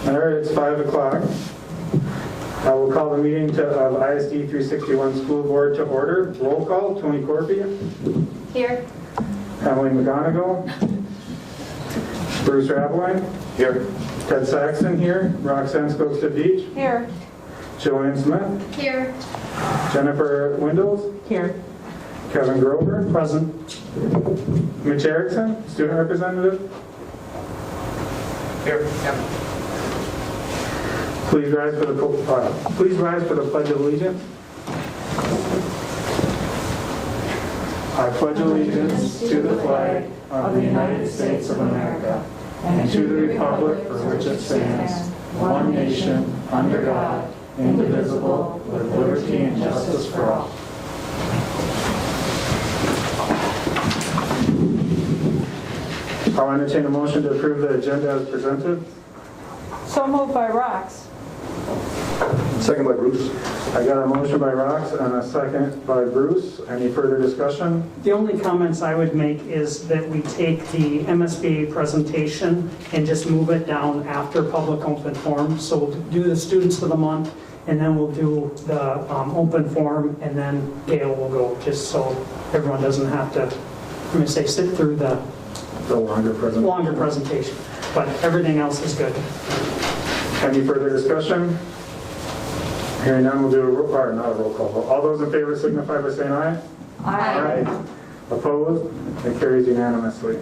All right, it's 5 o'clock. I will call the meeting of ISD 361 School Board to order. Roll call, Tony Corpy. Here. Emily McGonigal. Bruce Raveline. Here. Ted Saxon here. Roxanne Stokes-Beach. Here. Joanne Smith. Here. Jennifer Windows. Here. Kevin Grover. Present. Mitch Erickson, student representative. Here. Please rise for the Pledge of Allegiance. I pledge allegiance to the flag of the United States of America and to the republic for which it stands, one nation, under God, indivisible, with liberty and justice for all. I'll entertain a motion to approve the agenda as presented. So moved by Rox. Second by Bruce. I got a motion by Rox and a second by Bruce. Any further discussion? The only comments I would make is that we take the MSBA presentation and just move it down after public open forum. So we'll do the students of the month, and then we'll do the open forum, and then Gail will go, just so everyone doesn't have to, I'm going to say, sit through the longer presentation. But everything else is good. Any further discussion? Hearing none, we'll do not a roll call vote. All those in favor signify by saying aye. Aye. Opposed? It carries unanimously.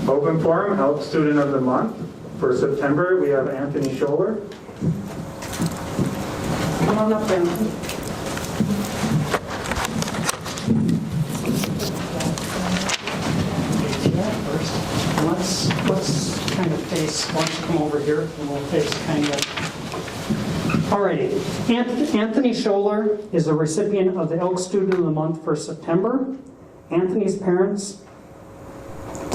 Open forum, Help Student of the Month. For September, we have Anthony Scholler. Come on up, Anthony. Let's kind of face, why don't you come over here and we'll face kind of. Alrighty, Anthony Scholler is the recipient of the Elk Student of the Month for September. Anthony's parents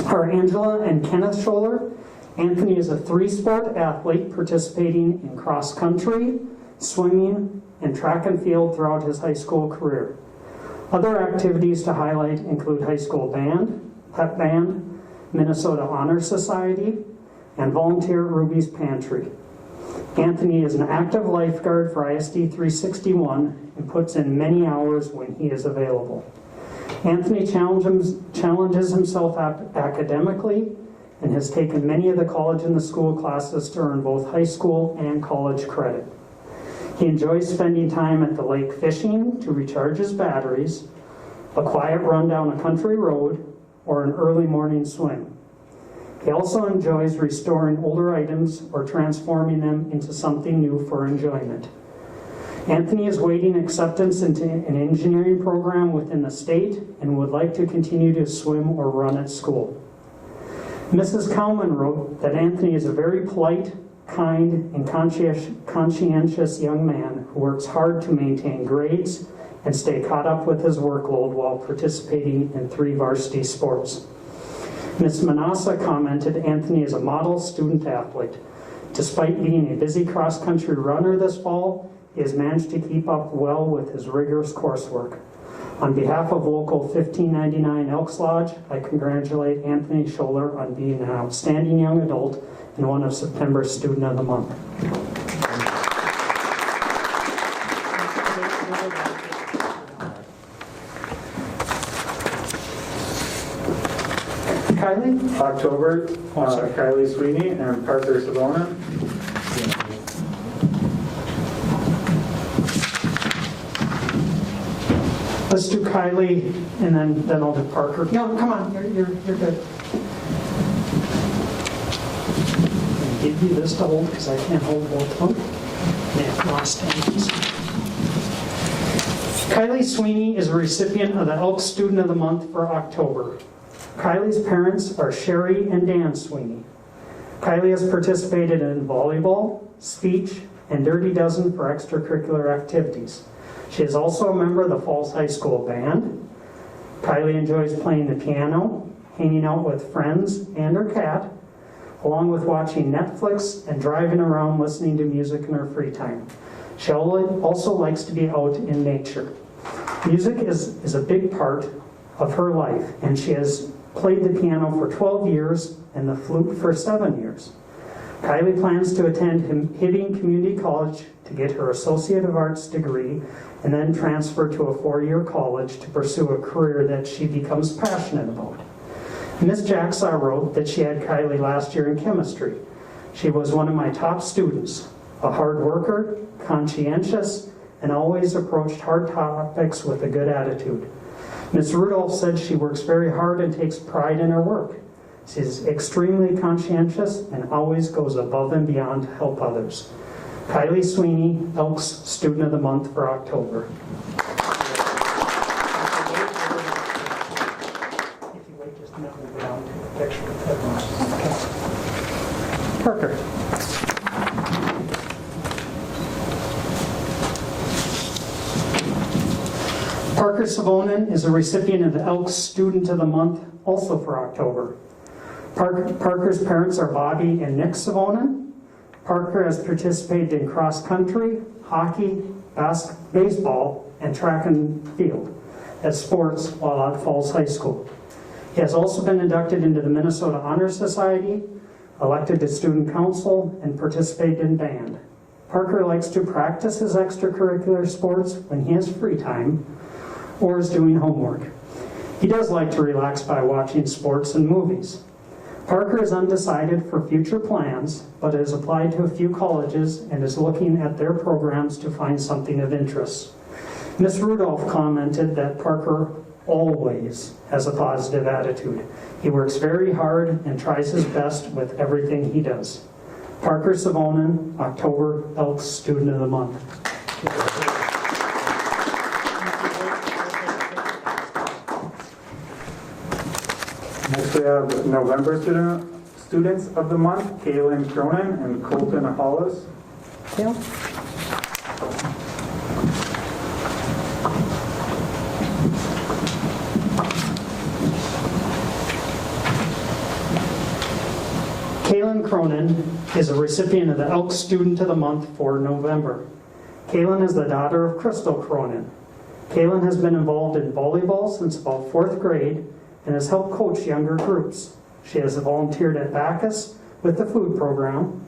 are Angela and Kenneth Scholler. Anthony is a 3-sport athlete participating in cross country, swimming, and track and field throughout his high school career. Other activities to highlight include high school band, pep band, Minnesota Honor Society, and volunteer at Ruby's Pantry. Anthony is an active lifeguard for ISD 361 and puts in many hours when he is available. Anthony challenges himself academically and has taken many of the college and the school classes to earn both high school and college credit. He enjoys spending time at the lake fishing to recharge his batteries, a quiet run down a country road, or an early morning swim. He also enjoys restoring older items or transforming them into something new for enjoyment. Anthony is waiting acceptance into an engineering program within the state and would like to continue to swim or run at school. Mrs. Cowman wrote that Anthony is a very polite, kind, and conscientious young man who works hard to maintain grades and stay caught up with his workload while participating in 3 varsity sports. Ms. Manassa commented Anthony is a model student athlete. Despite being a busy cross-country runner this fall, he has managed to keep up well with his rigorous coursework. On behalf of Local 1599 Elks Lodge, I congratulate Anthony Scholler on being an outstanding young adult and one of September's Student of the Month. Kylie? October, Kylie Sweeney and Parker Savona. Let's do Kylie, and then I'll do Parker. No, come on, you're good. I'll give you this to hold because I can't hold both of them. Yeah, lost hands. Kylie Sweeney is a recipient of the Elk Student of the Month for October. Kylie's parents are Sherry and Dan Sweeney. Kylie has participated in volleyball, speech, and Dirty Dozen for extracurricular activities. She is also a member of the Falls High School Band. Kylie enjoys playing the piano, hanging out with friends and her cat, along with watching Netflix and driving around listening to music in her free time. She also likes to be out in nature. Music is a big part of her life, and she has played the piano for 12 years and the flute for 7 years. Kylie plans to attend Hibbing Community College to get her Associate of Arts degree and then transfer to a 4-year college to pursue a career that she becomes passionate about. Ms. Jacksaw wrote that she had Kylie last year in chemistry. She was one of my top students, a hard worker, conscientious, and always approached hard topics with a good attitude. Ms. Rudolph said she works very hard and takes pride in her work. She is extremely conscientious and always goes above and beyond to help others. Kylie Sweeney, Elks Student of the Month for October. If you wait just a minute, we'll go down to the picture of everyone. Parker. Parker Savonen is a recipient of the Elks Student of the Month, also for October. Parker's parents are Bobby and Nick Savonen. Parker has participated in cross country, hockey, baseball, and track and field as sports while at Falls High School. He has also been inducted into the Minnesota Honor Society, elected to student council, and participated in band. Parker likes to practice his extracurricular sports when he has free time or is doing homework. He does like to relax by watching sports and movies. Parker is undecided for future plans, but has applied to a few colleges and is looking at their programs to find something of interest. Ms. Rudolph commented that Parker always has a positive attitude. He works very hard and tries his best with everything he does. Parker Savonen, October Elks Student of the Month. Next we have November Students of the Month, Kaylin Cronin and Colton Hollis. Gail? Kaylin Cronin is a recipient of the Elks Student of the Month for November. Kaylin is the daughter of Crystal Cronin. Kaylin has been involved in volleyball since about 4th grade and has helped coach younger groups. She has volunteered at Bacchus with the food program.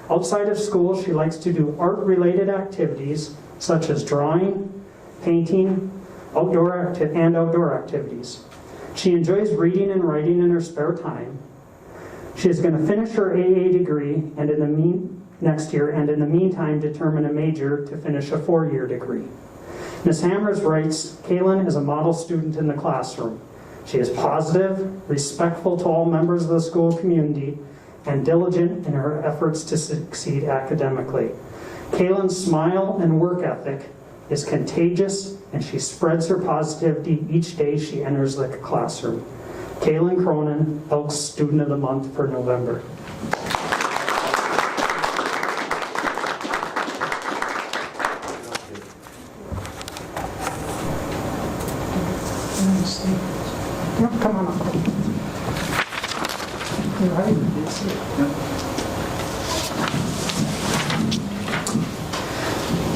Outside of school, she likes to do art-related activities such as drawing, painting, outdoor activities. She enjoys reading and writing in her spare time. She is going to finish her AA degree next year, and in the meantime determine a major to finish a 4-year degree. Ms. Hammers writes, Kaylin is a model student in the classroom. She is positive, respectful to all members of the school community, and diligent in her efforts to succeed academically. Kaylin's smile and work ethic is contagious, and she spreads her positivity each day she enters the classroom. Kaylin Cronin, Elks Student of the Month for November. Come on up.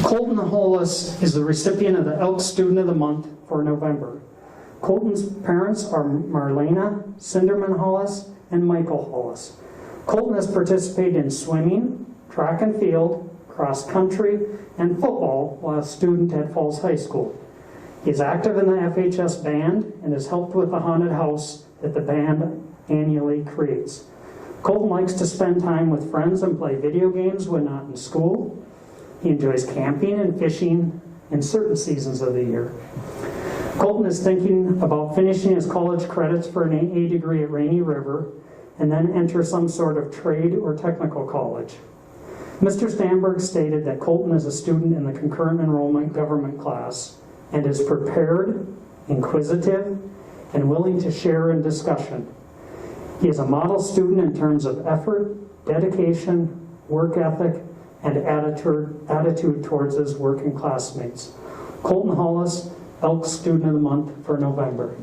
Colton Hollis is the recipient of the Elks Student of the Month for November. Colton's parents are Marlena Cinderman Hollis and Michael Hollis. Colton has participated in swimming, track and field, cross country, and football while a student at Falls High School. He is active in the FHS band and has helped with the haunted house that the band annually creates. Colton likes to spend time with friends and play video games when not in school. He enjoys camping and fishing in certain seasons of the year. Colton is thinking about finishing his college credits for an AA degree at Rainy River and then enter some sort of trade or technical college. Mr. Stanberg stated that Colton is a student in the concurrent enrollment government class and is prepared, inquisitive, and willing to share in discussion. He is a model student in terms of effort, dedication, work ethic, and attitude towards his working classmates. Colton Hollis, Elks Student of the Month for November.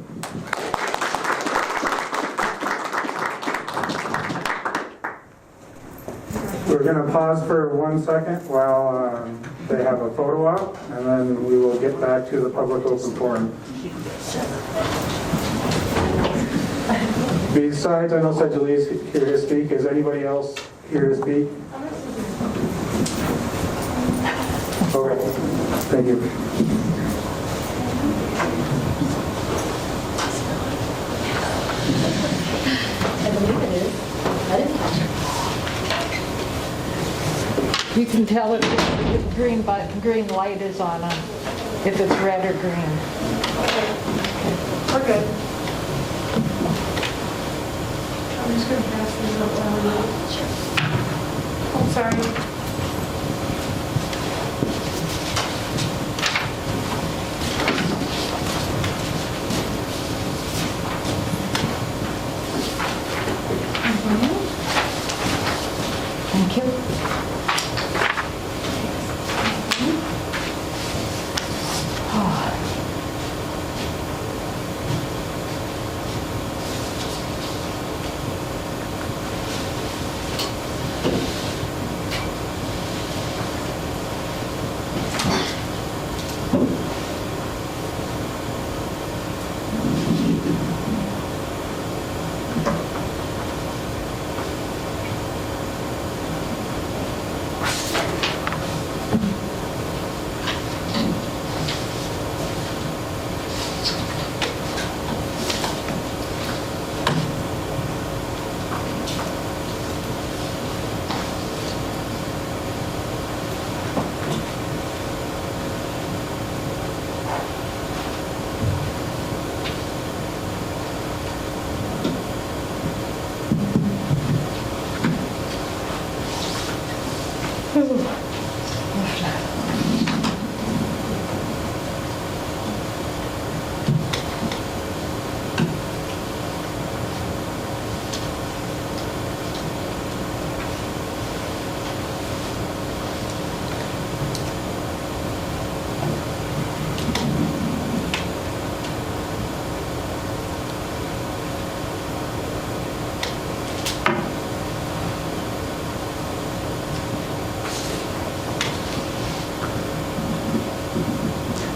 We're going to pause for 1 second while they have a photo op, and then we will get back to the public open forum. Besides, I know Sedgley is here to speak. Is anybody else here to speak? Okay, thank you. I believe it is. I didn't catch it. You can tell if the green light is on, if it's red or green. We're good. I'm just going to pass these up while we... Oh, sorry. Thank you.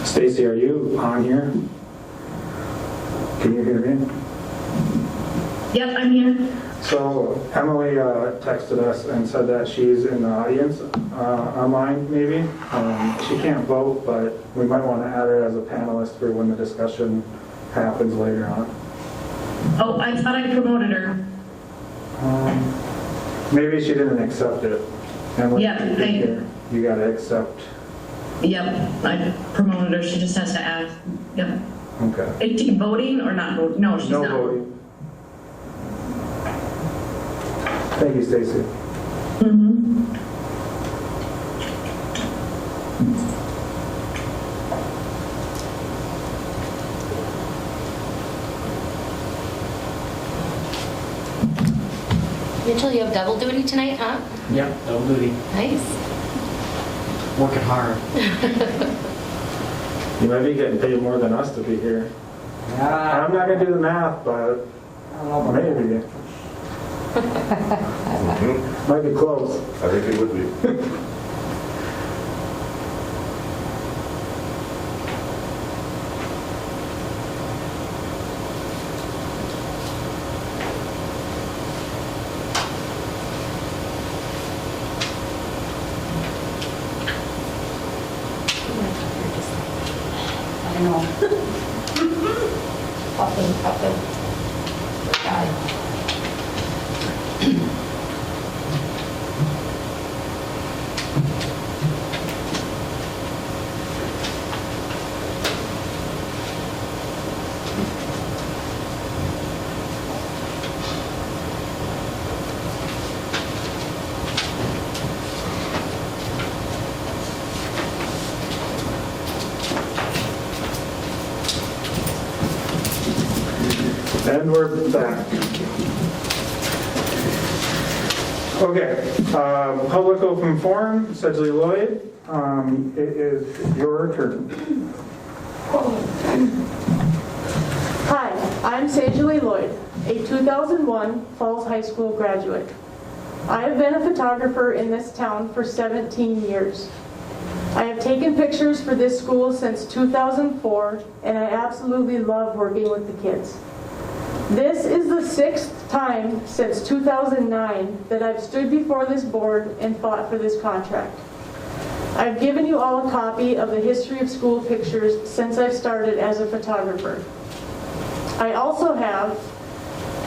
Stacy, are you on here? Can you hear me? Yep, I'm here. So Emily texted us and said that she's in the audience online, maybe. She can't vote, but we might want to add her as a panelist for when the discussion happens later on. Oh, I thought I promoted her. Maybe she didn't accept it. And when Yeah, you get here, you got to accept. Yep, I promoted her. She just has to add. Yep. Okay. Is she voting or not voting? No, she's No not. voting. Thank you, Stacy. Mm-hmm. Mitchell, you have double duty tonight, huh? Yep, double duty. Nice. Working hard. You might be getting paid more than us to be here. Yeah. I'm not going to do the math, but maybe. Might be close. I think it would be. I know. Puffin. Guy. And we're back. Okay, public open forum, Sedgley Lloyd, it is your turn. Hi, I'm Sedgley Lloyd, a 2001 Falls High School graduate. I have been a photographer in this town for 17 years. I have taken pictures for this school since 2004, and I absolutely love working with the kids. This is the 6th time since 2009 that I've stood before this board and fought for this contract. I've given you all a copy of the history of school pictures since I've started as a photographer. I also have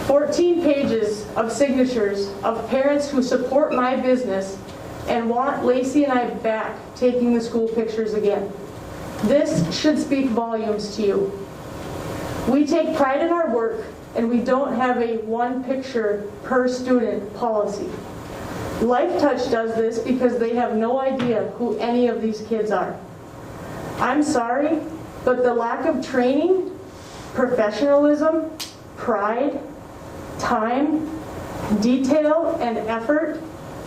14 pages of signatures of parents who support my business and want Lacey and I back taking the school pictures again. This should speak volumes to you. We take pride in our work, and we don't have a one picture per student policy. LifeTouch does this because they have no idea who any of these kids are. I'm sorry, but the lack of training, professionalism, pride, time, detail, and effort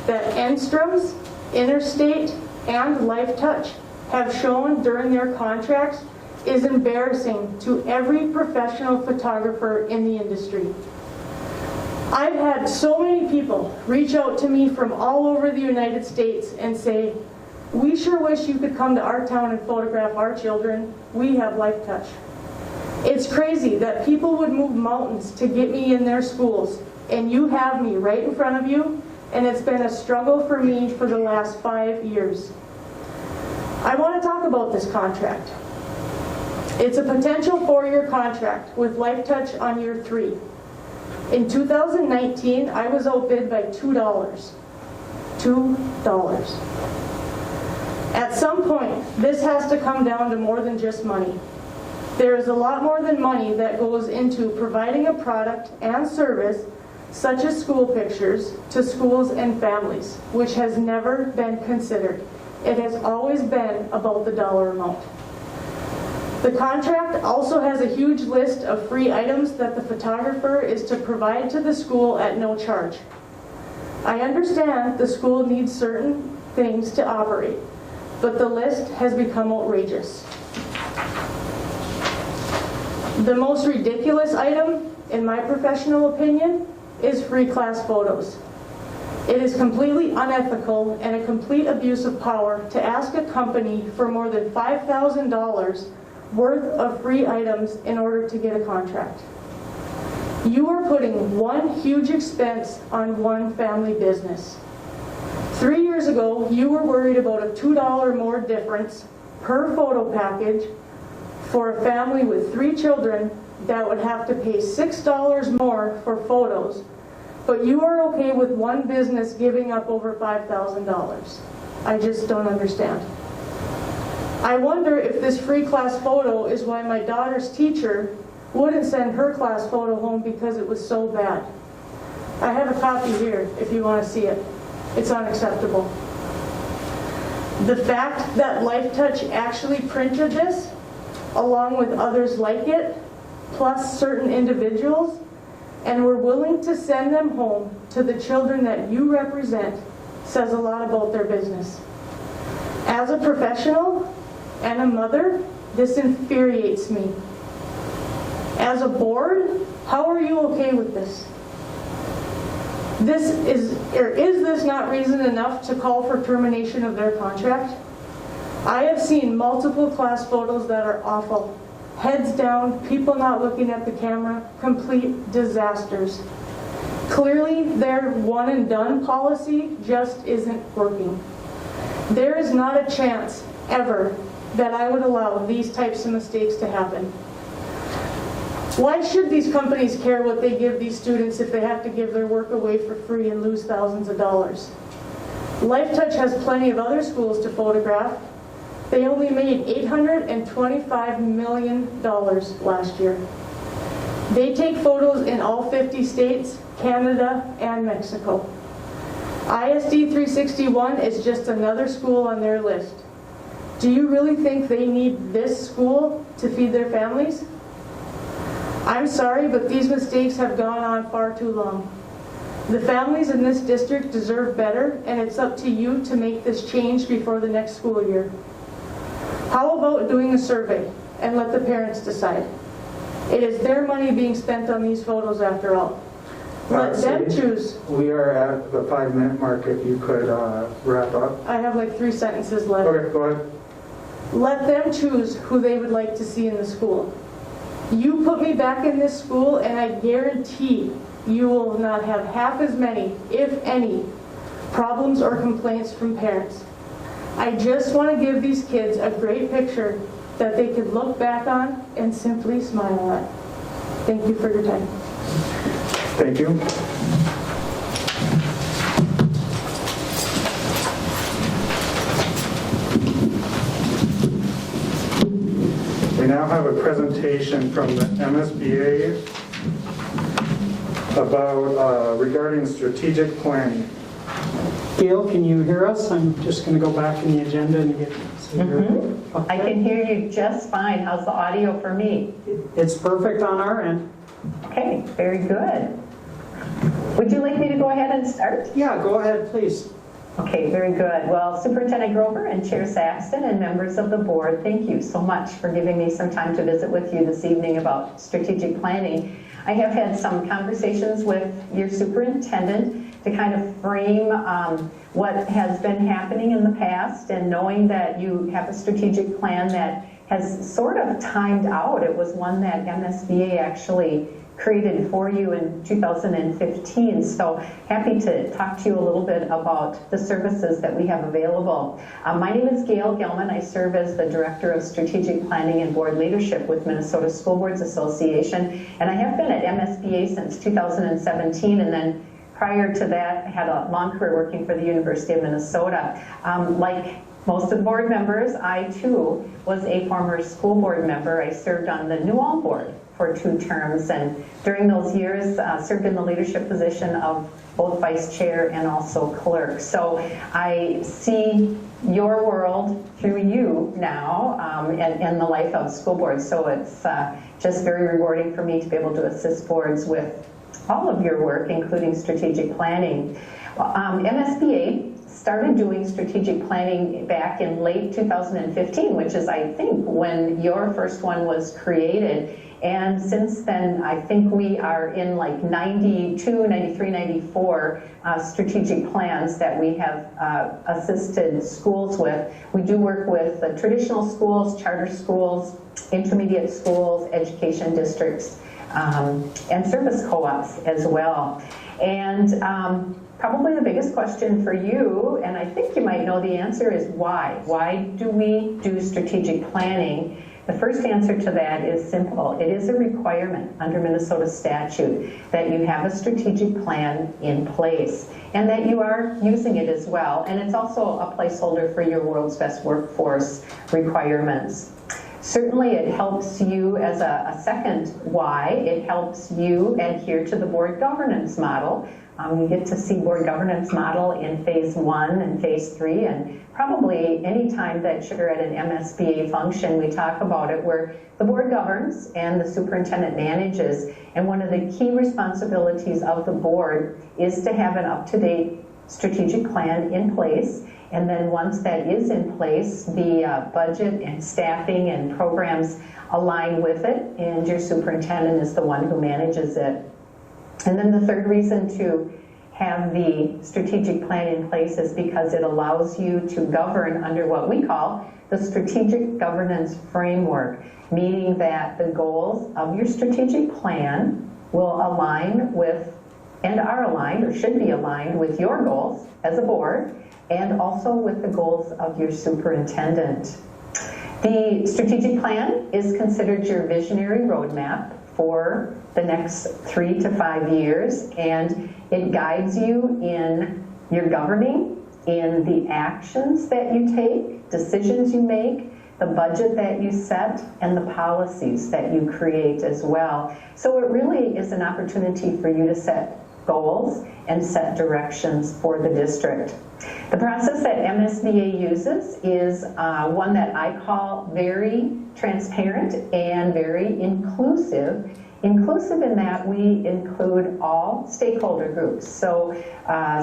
that Enstrom's, Interstate, and LifeTouch have shown during their contracts is embarrassing to every professional photographer in the industry. I've had so many people reach out to me from all over the United States and say, "We sure wish you could come to our town and photograph our children. We have LifeTouch." It's crazy that people would move mountains to get me in their schools, and you have me right in front of you, and it's been a struggle for me for the last 5 years. I want to talk about this contract. It's a potential 4-year contract with LifeTouch on year 3. In 2019, I was outbid by $2. $2. At some point, this has to come down to more than just money. There is a lot more than money that goes into providing a product and service, such as school pictures, to schools and families, which has never been considered. It has always been about the dollar amount. The contract also has a huge list of free items that the photographer is to provide to the school at no charge. I understand the school needs certain things to operate, but the list has become outrageous. The most ridiculous item, in my professional opinion, is free class photos. It is completely unethical and a complete abuse of power to ask a company for more than $5,000 worth of free items in order to get a contract. You are putting one huge expense on one family business. 3 years ago, you were worried about a $2 more difference per photo package for a family with 3 children that would have to pay $6 more for photos, but you are okay with one business giving up over $5,000. I just don't understand. I wonder if this free class photo is why my daughter's teacher wouldn't send her class photo home because it was so bad. I have a copy here if you want to see it. It's unacceptable. The fact that LifeTouch actually printed this, along with others like it, plus certain individuals, and were willing to send them home to the children that you represent, says a lot about their business. As a professional and a mother, this infuriates me. As a board, how are you okay with this? Is this not reason enough to call for termination of their contract? I have seen multiple class photos that are awful. Heads down, people not looking at the camera, complete disasters. Clearly, their one and done policy just isn't working. There is not a chance, ever, that I would allow these types of mistakes to happen. Why should these companies care what they give these students if they have to give their work away for free and lose thousands of dollars? LifeTouch has plenty of other schools to photograph. They only made $825 million last year. They take photos in all 50 states, Canada, and Mexico. ISD 361 is just another school on their list. Do you really think they need this school to feed their families? I'm sorry, but these mistakes have gone on far too long. The families in this district deserve better, and it's up to you to make this change before the next school year. How about doing a survey and let the parents decide? It is their money being spent on these photos after all. Let them Roxy, choose. we are at the 5-minute mark. If you could wrap up. I have like 3 sentences left. Okay, go ahead. Let them choose who they would like to see in the school. You put me back in this school and I guarantee you will not have half as many, if any, problems or complaints from parents. I just want to give these kids a great picture that they could look back on and simply smile at. Thank you for your time. Thank you. We now have a presentation from the MSBA about regarding strategic planning. Gail, can you hear us? I'm just going to go back in the agenda and get. I can hear you just fine. How's the audio for me? It's perfect on our end. Okay, very good. Would you like me to go ahead and start? Yeah, go ahead, please. Okay, very good. Well, Superintendent Grover and Chair Saxton and members of the board, thank you so much for giving me some time to visit with you this evening about strategic planning. I have had some conversations with your superintendent to kind of frame what has been happening in the past, and knowing that you have a strategic plan that has sort of timed out. It was one that MSBA actually created for you in 2015. So happy to talk to you a little bit about the services that we have available. My name is Gail Gilman. I serve as the Director of Strategic Planning and Board Leadership with Minnesota School Boards Association. And I have been at MSBA since 2017, and then prior to that, had a long career working for the University of Minnesota. Like most of the board members, I too was a former school board member. I served on the New Ulm board for 2 terms, and during those years served in the leadership position of both vice chair and also clerk. So I see your world through you now and the life of school boards. So it's just very rewarding for me to be able to assist boards with all of your work, including strategic planning. MSBA started doing strategic planning back in late 2015, which is, I think, when your first one was created. And since then, I think we are in like 92, 93, 94 strategic plans that we have assisted schools with. We do work with the traditional schools, charter schools, intermediate schools, education districts, and service co-ops as well. And probably the biggest question for you, and I think you might know the answer, is why? Why do we do strategic planning? The first answer to that is simple. It is a requirement under Minnesota statute that you have a strategic plan in place and that you are using it as well. And it's also a placeholder for your World's Best Workforce requirements. Certainly it helps you as a second why. It helps you adhere to the board governance model. You get to see board governance model in phase 1 and phase 3, and probably any time that you're at an MSBA function, we talk about it, where the board governs and the superintendent manages. And one of the key responsibilities of the board is to have an up-to-date strategic plan in place. And then once that is in place, the budget and staffing and programs align with it, and your superintendent is the one who manages it. And then the third reason to have the strategic plan in place is because it allows you to govern under what we call the strategic governance framework, meaning that the goals of your strategic plan will align with, and are aligned, or should be aligned with, your goals as a board, and also with the goals of your superintendent. The strategic plan is considered your visionary roadmap for the next 3 to 5 years, and it guides you in your governing, in the actions that you take, decisions you make, the budget that you set, and the policies that you create as well. So it really is an opportunity for you to set goals and set directions for the district. The process that MSBA uses is one that I call very transparent and very inclusive. Inclusive in that we include all stakeholder groups. So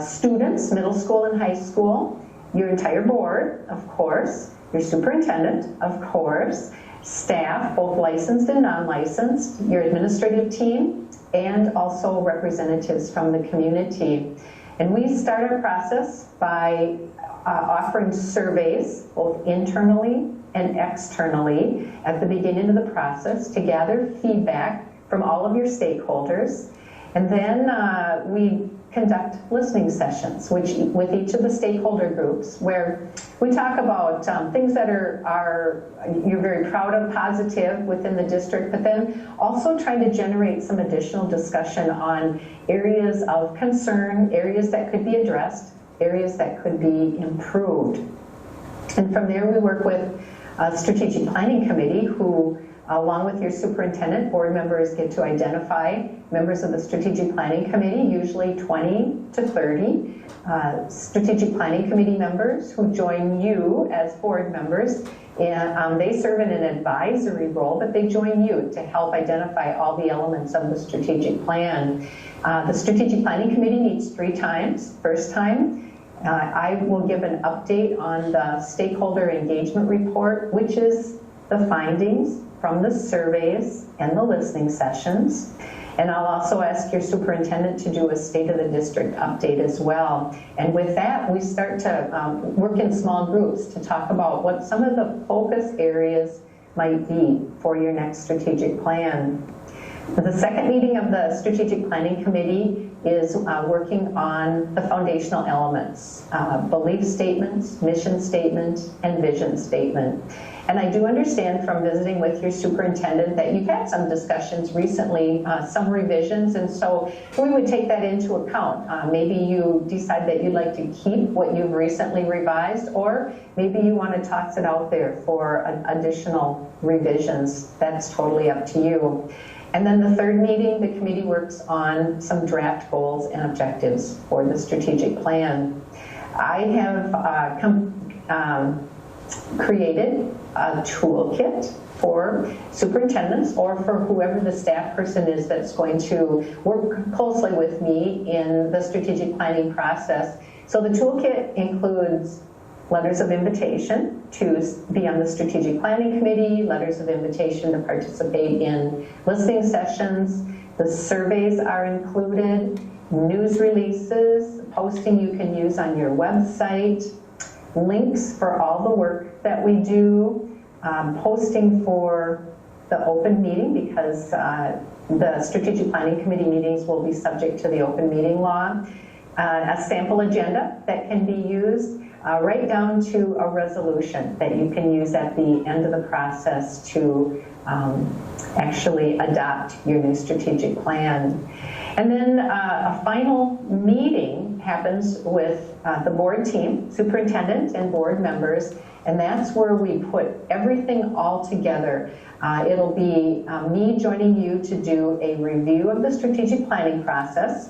students, middle school and high school, your entire board, of course, your superintendent, of course, staff, both licensed and non-licensed, your administrative team, and also representatives from the community. And we start our process by offering surveys, both internally and externally, at the beginning of the process to gather feedback from all of your stakeholders. And then we conduct listening sessions with each of the stakeholder groups, where we talk about things that are you're very proud of, positive within the district, but then also trying to generate some additional discussion on areas of concern, areas that could be addressed, areas that could be improved. And from there we work with a strategic planning committee who, along with your superintendent, board members get to identify members of the strategic planning committee, usually 20 to 30 strategic planning committee members who join you as board members. And they serve in an advisory role, but they join you to help identify all the elements of the strategic plan. The strategic planning committee meets 3 times. First time, I will give an update on the stakeholder engagement report, which is the findings from the surveys and the listening sessions. And I'll also ask your superintendent to do a state of the district update as well. And with that, we start to work in small groups to talk about what some of the focus areas might be for your next strategic plan. The second meeting of the strategic planning committee is working on the foundational elements, belief statements, mission statement, and vision statement. And I do understand from visiting with your superintendent that you've had some discussions recently, some revisions, and so we would take that into account. Maybe you decide that you'd like to keep what you've recently revised, or maybe you want to toss it out there for additional revisions. That's totally up to you. And then the third meeting, the committee works on some draft goals and objectives for the strategic plan. I have created a toolkit for superintendents or for whoever the staff person is that's going to work closely with me in the strategic planning process. So the toolkit includes letters of invitation to be on the strategic planning committee, letters of invitation to participate in listening sessions. The surveys are included, news releases, posting you can use on your website, links for all the work that we do, posting for the open meeting because the strategic planning committee meetings will be subject to the open meeting law, a sample agenda that can be used, right down to a resolution that you can use at the end of the process to actually adopt your new strategic plan. And then a final meeting happens with the board team, superintendent and board members, and that's where we put everything all together. It'll be me joining you to do a review of the strategic planning process,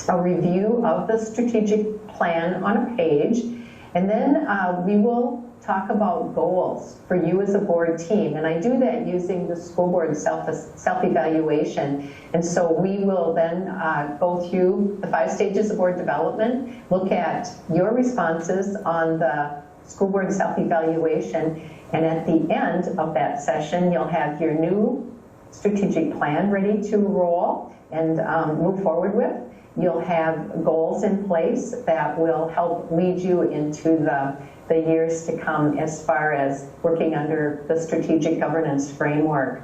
a review of the strategic plan on a page, and then we will talk about goals for you as a board team. And I do that using the school board self-evaluation. And so we will then go through the 5 stages of board development, look at your responses on the school board self-evaluation, and at the end of that session, you'll have your new strategic plan ready to roll and move forward with. You'll have goals in place that will help lead you into the years to come as far as working under the strategic governance framework.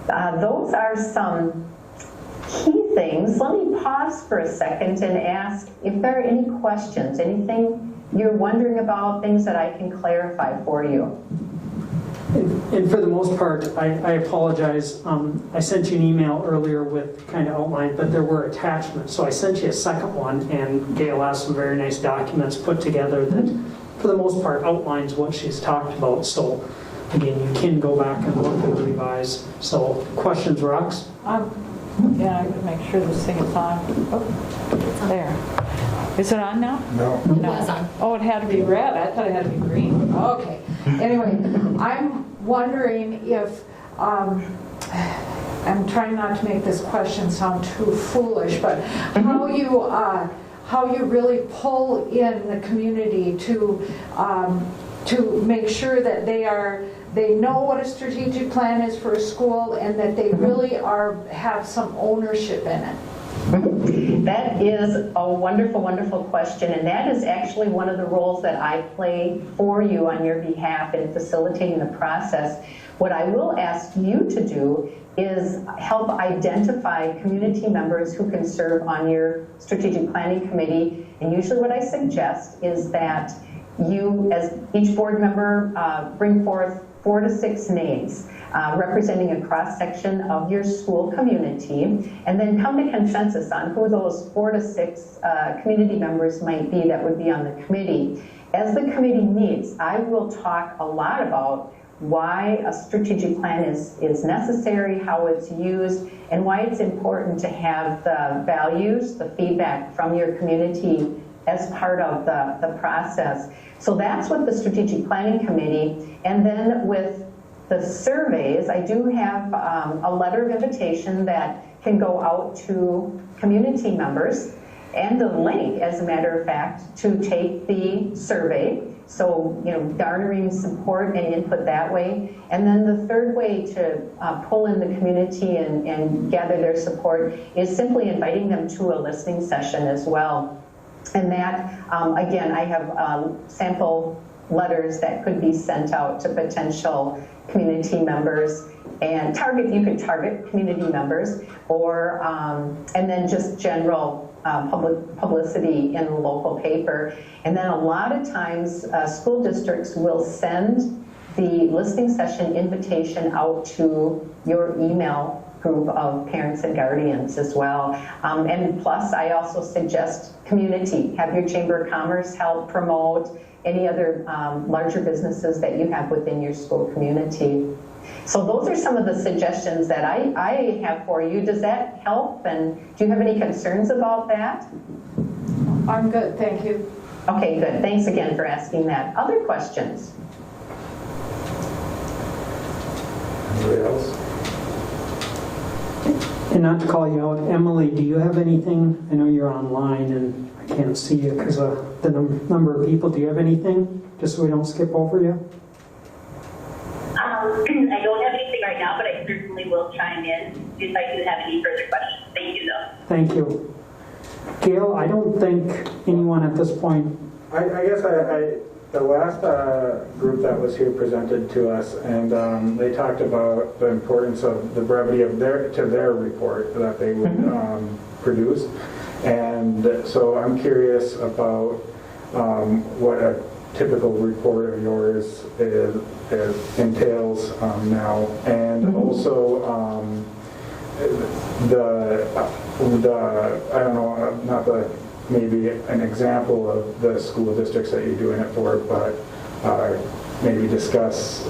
Those are some key things. Let me pause for a second and ask if there are any questions, anything you're wondering about, things that I can clarify for you. And for the most part, I apologize. I sent you an email earlier with kind of outline, but there were attachments. So I sent you a second one, and Gail has some very nice documents put together that, for the most part, outlines what she's talked about. So again, you can go back and look and revise. So questions, Rox? Yeah, I gotta make sure this thing is on. Oh, there. Is it on now? No. It was on. Oh, it had to be red. I thought it had to be green. Okay. Anyway, I'm wondering if, I'm trying not to make this question sound too foolish, but how you really pull in the community to make sure that they are they know what a strategic plan is for a school and that they really have some ownership in it? That is a wonderful, wonderful question, and that is actually one of the roles that I play for you on your behalf in facilitating the process. What I will ask you to do is help identify community members who can serve on your strategic planning committee, and usually what I suggest is that you, as each board member, bring forth 4 to 6 names representing a cross-section of your school community, and then come to consensus on who those 4 to 6 community members might be that would be on the committee. As the committee meets, I will talk a lot about why a strategic plan is necessary, how it's used, and why it's important to have the values, the feedback from your community as part of the process. So that's what the strategic planning committee, and then with the surveys, I do have a letter of invitation that can go out to community members, and the link, as a matter of fact, to take the survey. So, garnering support and input that way. And then the third way to pull in the community and gather their support is simply inviting them to a listening session as well. And that, again, I have sample letters that could be sent out to potential community members, and you could target community members, or and then just general publicity in the local paper. And then a lot of times school districts will send the listening session invitation out to your email group of parents and guardians as well. And plus, I also suggest community. Have your Chamber of Commerce help promote any other larger businesses that you have within your school community. So those are some of the suggestions that I have for you. Does that help? And do you have any concerns about that? I'm good, thank you. Okay, good. Thanks again for asking that. Other questions? Anybody else? And not to call you out, Emily, do you have anything? I know you're online and I can't see you because of the number of people. Do you have anything, just so we don't skip over you? I don't have anything right now, but I certainly will chime in if I do have any further questions. Thank you, though. Thank you. Gail, I don't think anyone at this point. I guess the last group that was here presented to us, and they talked about the importance of the brevity of their report that they would produce. And so I'm curious about what a typical report of yours entails now, and also I don't know, not maybe an example of the school districts that you're doing it for, but maybe discuss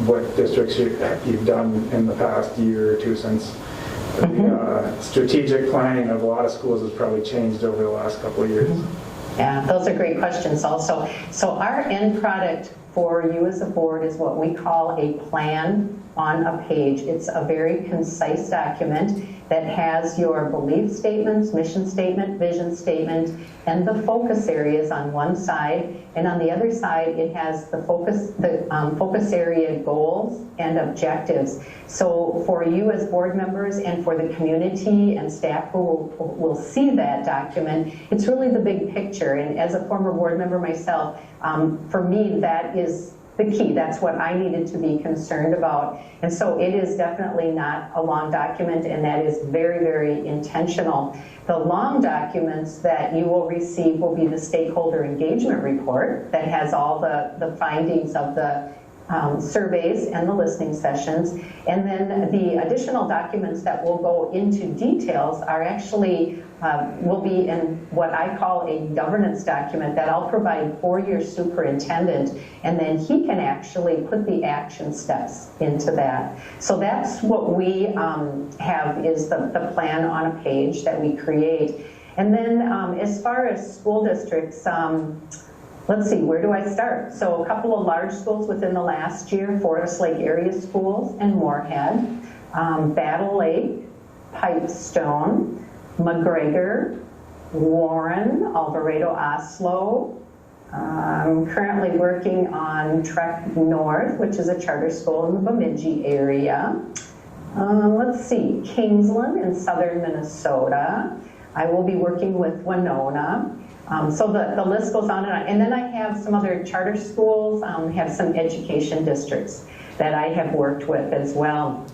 what districts you've done in the past year or two, since the strategic planning of a lot of schools has probably changed over the last couple of years. Yeah, those are great questions also. So our end product for you as a board is what we call a plan on a page. It's a very concise document that has your belief statements, mission statement, vision statement, and the focus areas on one side, and on the other side it has the focus area goals and objectives. So for you as board members and for the community and staff who will see that document, it's really the big picture. And as a former board member myself, for me that is the key. That's what I needed to be concerned about. And so it is definitely not a long document, and that is very, very intentional. The long documents that you will receive will be the stakeholder engagement report that has all the findings of the surveys and the listening sessions. And then the additional documents that will go into details are actually will be in what I call a governance document that I'll provide for your superintendent, and then he can actually put the action steps into that. So that's what we have, is the plan on a page that we create. And then as far as school districts, let's see, where do I start? So a couple of large schools within the last year: Forest Lake area schools and Moorhead, Battle Lake, Pipestone, McGregor, Warren, Alvarado, Oslo, I'm currently working on Trek North, which is a charter school in the Bemidji area. Let's see, Kingsland in southern Minnesota. I will be working with Winona. So the list goes on and on. And then I have some other charter schools, have some education districts that I have worked with as well.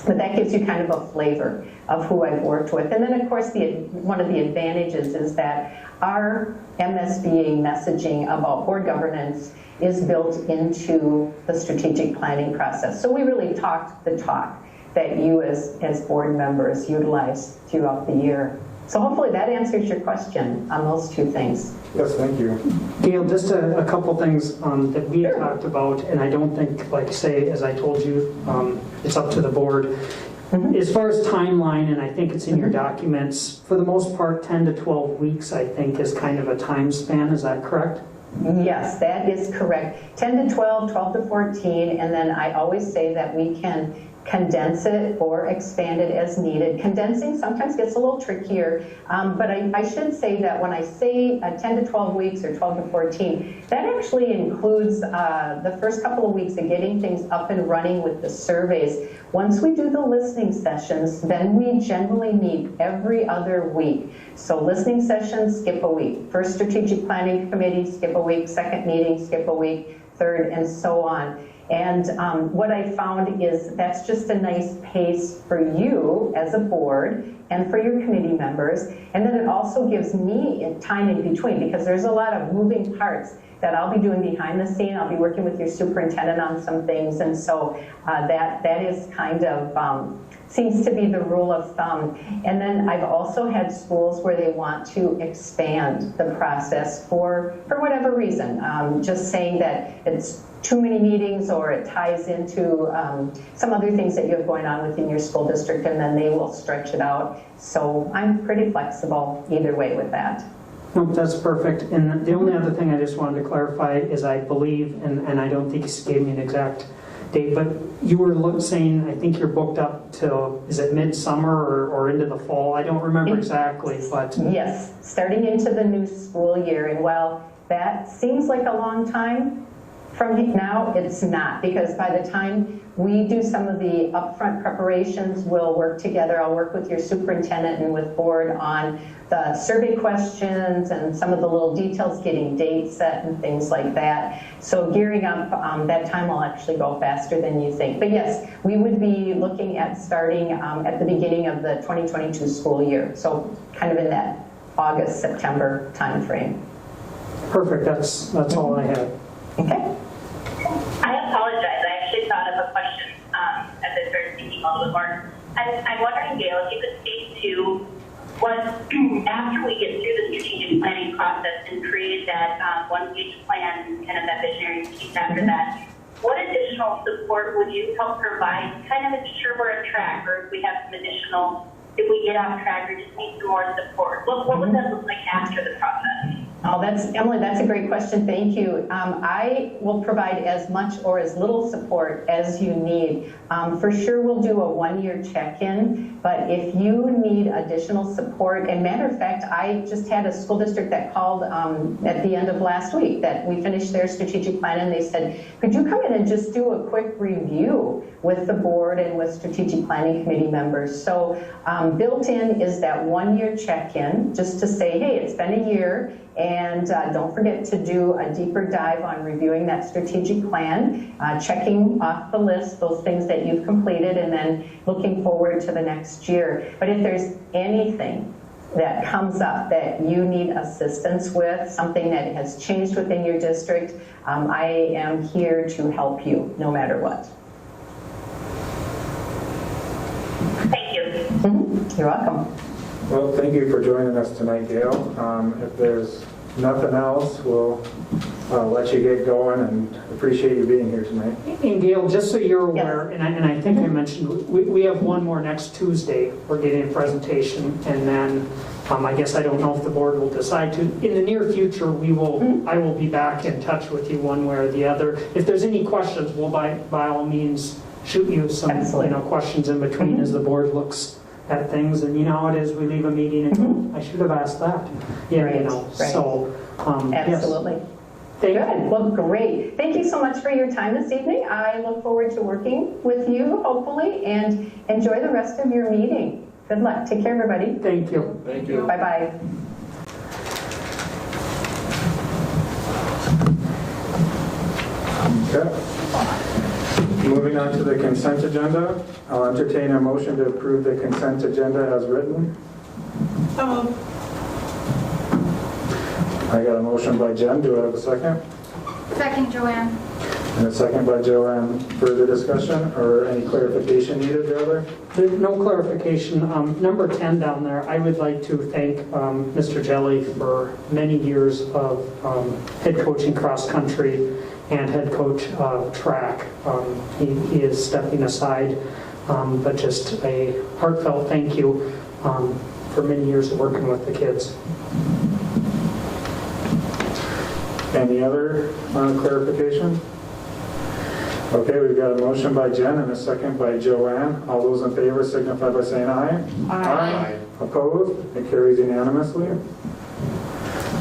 But that gives you kind of a flavor of who I've worked with. And then of course, one of the advantages is that our MSBA messaging about board governance is built into the strategic planning process. So we really talked the talk that you as board members utilize throughout the year. So hopefully that answers your question on those two things. Yes, thank you. Gail, just a couple things that we talked about, and I don't think, like say, as I told you, it's up to the board. As far as timeline, and I think it's in your documents, for the most part, 10 to 12 weeks, I think, is kind of a time span. Is that correct? Yes, that is correct. 10 to 12, 12 to 14, and then I always say that we can condense it or expand it as needed. Condensing sometimes gets a little trickier, but I should say that when I say 10 to 12 weeks or 12 to 14, that actually includes the first couple of weeks of getting things up and running with the surveys. Once we do the listening sessions, then we generally meet every other week. So listening sessions, skip a week. First strategic planning committee, skip a week. Second meeting, skip a week. Third, and so on. And what I found is that's just a nice pace for you as a board and for your committee members. And then it also gives me time in between, because there's a lot of moving parts that I'll be doing behind the scene. I'll be working with your superintendent on some things. And so that is kind of, seems to be the rule of thumb. And then I've also had schools where they want to expand the process for whatever reason. Just saying that it's too many meetings, or it ties into some other things that you have going on within your school district, and then they will stretch it out. So I'm pretty flexible either way with that. Nope, that's perfect. And the only other thing I just wanted to clarify is I believe, and I don't think you gave me an exact date, but you were saying, I think you're booked up till, is it midsummer or into the fall? I don't remember exactly, but... Yes, starting into the new school year. And while that seems like a long time, from now, it's not, because by the time we do some of the upfront preparations, we'll work together. I'll work with your superintendent and with board on the survey questions and some of the little details, getting dates set and things like that. So gearing up, that time will actually go faster than you think. But yes, we would be looking at starting at the beginning of the 2022 school year. So kind of in that August, September timeframe. Perfect, that's all I had. Okay. I apologize. I actually thought of a question as I started thinking a little bit more. I'm wondering, Gail, if you could speak to what, after we get through the strategic planning process and create that one-page plan and kind of that visionary piece after that, what additional support would you help provide, kind of ensure we're on track, or if we have some additional, if we get off track or just need some more support? What would that look like after the process? Oh, Emily, that's a great question. Thank you. I will provide as much or as little support as you need. For sure, we'll do a one-year check-in, but if you need additional support, and matter of fact, I just had a school district that called at the end of last week that we finished their strategic plan, and they said, could you come in and just do a quick review with the board and with strategic planning committee members? So built in is that one-year check-in, just to say, hey, it's been a year, and don't forget to do a deeper dive on reviewing that strategic plan, checking off the list those things that you've completed, and then looking forward to the next year. But if there's anything that comes up that you need assistance with, something that has changed within your district, I am here to help you no matter what. Thank you. Mm-hmm. You're welcome. Well, thank you for joining us tonight, Gail. If there's nothing else, we'll let you get going, and appreciate you being here tonight. And Gail, just so you're aware, yes. and I think I mentioned, we have one more next Tuesday. We're getting a presentation, and then I guess I don't know if the board will decide to. In the near future, I will be back in touch with you one way or the other. If there's any questions, we'll by all means shoot you some questions in between as the board looks at things. And you know how it is, we leave a meeting and go, I should have asked that. Yeah, right, you know. Right. So absolutely. Yes. Thank you. Good, well, great. Thank you so much for your time this evening. I look forward to working with you, hopefully, and enjoy the rest of your meeting. Good luck. Take care, everybody. Thank you. Thank you. Bye-bye. Okay. Moving on to the consent agenda, I'll entertain a motion to approve the consent agenda as written. I got a motion by Jen. Do I have a second? Second, Joanne. And a second by Joanne. Further discussion or any clarification needed, rather? There's no clarification. Number 10 down there, I would like to thank Mr. Jelly for many years of head coaching cross country and head coach of track. He is stepping aside, but just a heartfelt thank you for many years of working with the kids. Any other clarification? Okay, we've got a motion by Jen and a second by Joanne. All those in favor signify by saying aye. Aye. Opposed? It carries unanimously.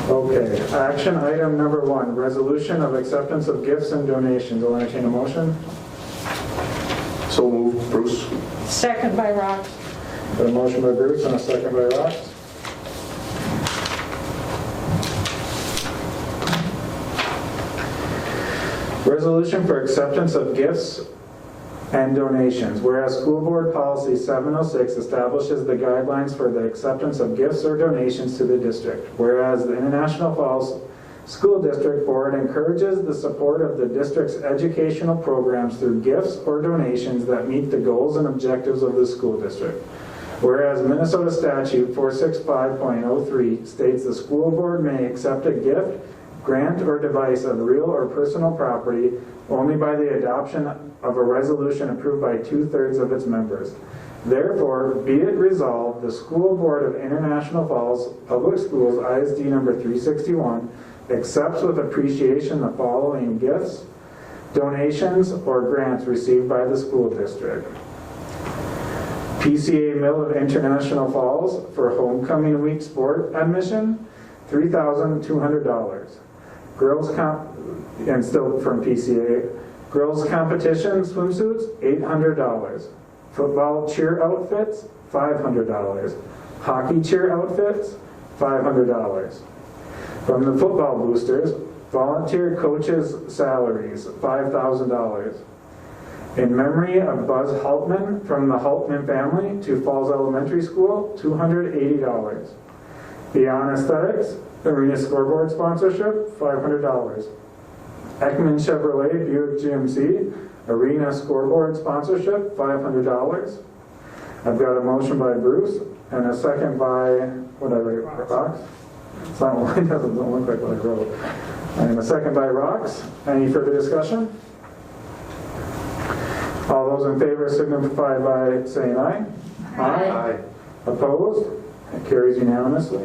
Okay, action item number 1, resolution of acceptance of gifts and donations. I'll entertain a motion. So moved, Bruce. Second by Rox. Got a motion by Bruce and a second by Rox. Resolution for acceptance of gifts and donations. Whereas School Board Policy 706 establishes the guidelines for the acceptance of gifts or donations to the district. Whereas the International Falls School District Board encourages the support of the district's educational programs through gifts or donations that meet the goals and objectives of the school district. Whereas Minnesota Statute 465.03 states the school board may accept a gift, grant, or device of real or personal property only by the adoption of a resolution approved by 2/3 of its members. Therefore, be it resolved, the School Board of International Falls Public Schools, ISD number 361, accepts with appreciation the following gifts, donations, or grants received by the school district. PCA Mill of International Falls for Homecoming Week sport admission, $3,200. And still from PCA, girls competition swimsuits, $800. Football cheer outfits, $500. Hockey cheer outfits, $500. From the football boosters, volunteer coaches' salaries, $5,000. In memory of Buzz Haltman from the Haltman family to Falls Elementary School, $280. Beyond Aesthetics, Arena Scoreboard sponsorship, $500. Ekman Chevrolet Buick GMC, Arena Scoreboard sponsorship, $500. I've got a motion by Bruce and a second by, whatever, Rox? It's not, it doesn't look like what I wrote. And a second by Rox. Any further discussion? All those in favor signify by saying aye. Aye. Opposed? It carries unanimously.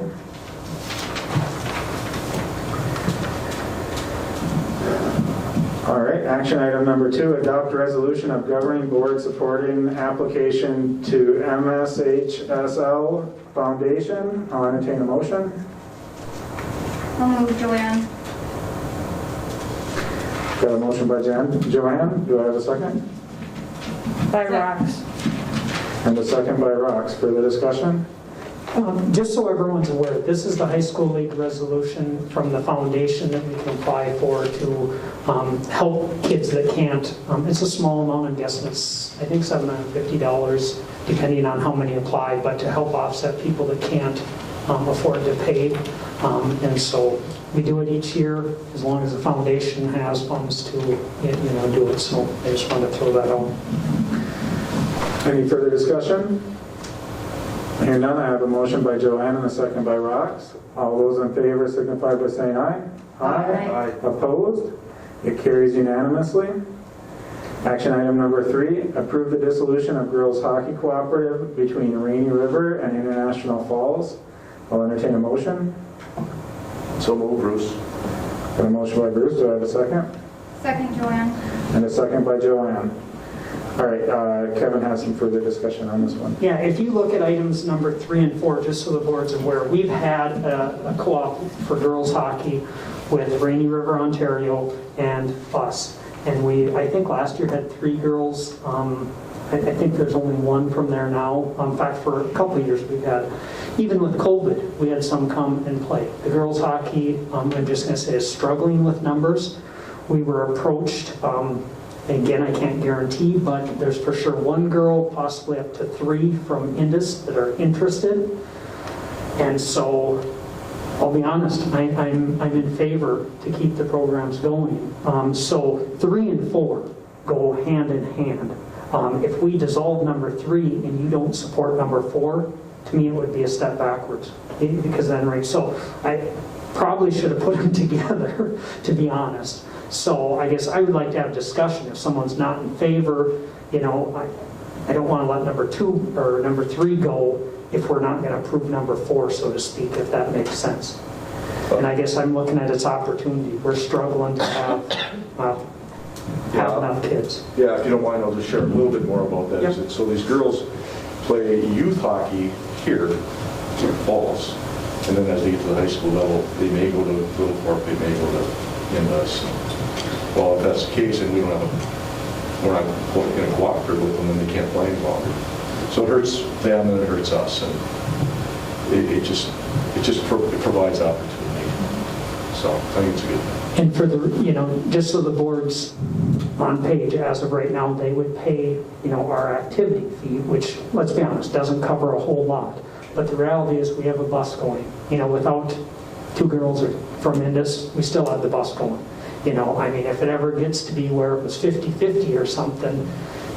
All right, action item number 2, adopt resolution of governing board supporting application to MSHSL Foundation. I'll entertain a motion. I'll move, Joanne. Got a motion by Joanne. Do I have a second? By Rox. And a second by Rox. Further discussion? Just so everyone's aware, this is the high school league resolution from the foundation that we can apply for to help kids that can't. It's a small amount, I'm guessing it's, I think $750, depending on how many apply, but to help offset people that can't afford to pay. And so we do it each year as long as the foundation has funds to do it. So I just wanted to throw that out. Any further discussion? Hearing none, I have a motion by Joanne and a second by Rox. All those in favor signify by saying aye. Aye. Opposed? It carries unanimously. Action item number 3, approve the dissolution of Girls Hockey Cooperative between Rainy River and International Falls. I'll entertain a motion. So moved, Bruce. Got a motion by Bruce. Do I have a second? Second, Joanne. And a second by Joanne. All right, Kevin has some further discussion on this one. Yeah, if you look at items number 3 and 4, just so the board's aware, we've had a co-op for girls hockey with Rainy River, Ontario, and us. And I think last year had 3 girls. I think there's only 1 from there now. In fact, for a couple of years we've had, even with COVID, we had some come and play. The girls hockey, I'm just going to say, is struggling with numbers. We were approached, again, I can't guarantee, but there's for sure 1 girl, possibly up to 3 from Indus that are interested. And so, I'll be honest, I'm in favor to keep the programs going. So 3 and 4 go hand in hand. If we dissolve number 3 and you don't support number 4, to me it would be a step backwards. Because then, right, so I probably should have put them together, to be honest. So I guess I would like to have discussion. If someone's not in favor, I don't want to let number 2 or number 3 go if we're not going to approve number 4, so to speak, if that makes sense. And I guess I'm looking at its opportunity. We're struggling to have enough kids. Yeah, if you don't mind, I'll just share a little bit more about that. Yep. So these girls play youth hockey here in falls, and then as they get to the high school level, they may go to Little Fork, they may go to Indus. Well, if that's the case, and we're not going to cooperate with them, then they can't play any longer. So it hurts them and it hurts us, and it provides opportunity. So I think it's a good thing. And for the, just so the board's on page, as of right now, they would pay, our activity fee, which, let's be honest, doesn't cover a whole lot. But the reality is we have a bus going. Without 2 girls from Indus, we still have the bus going. If it ever gets to be where it was 50-50 or something,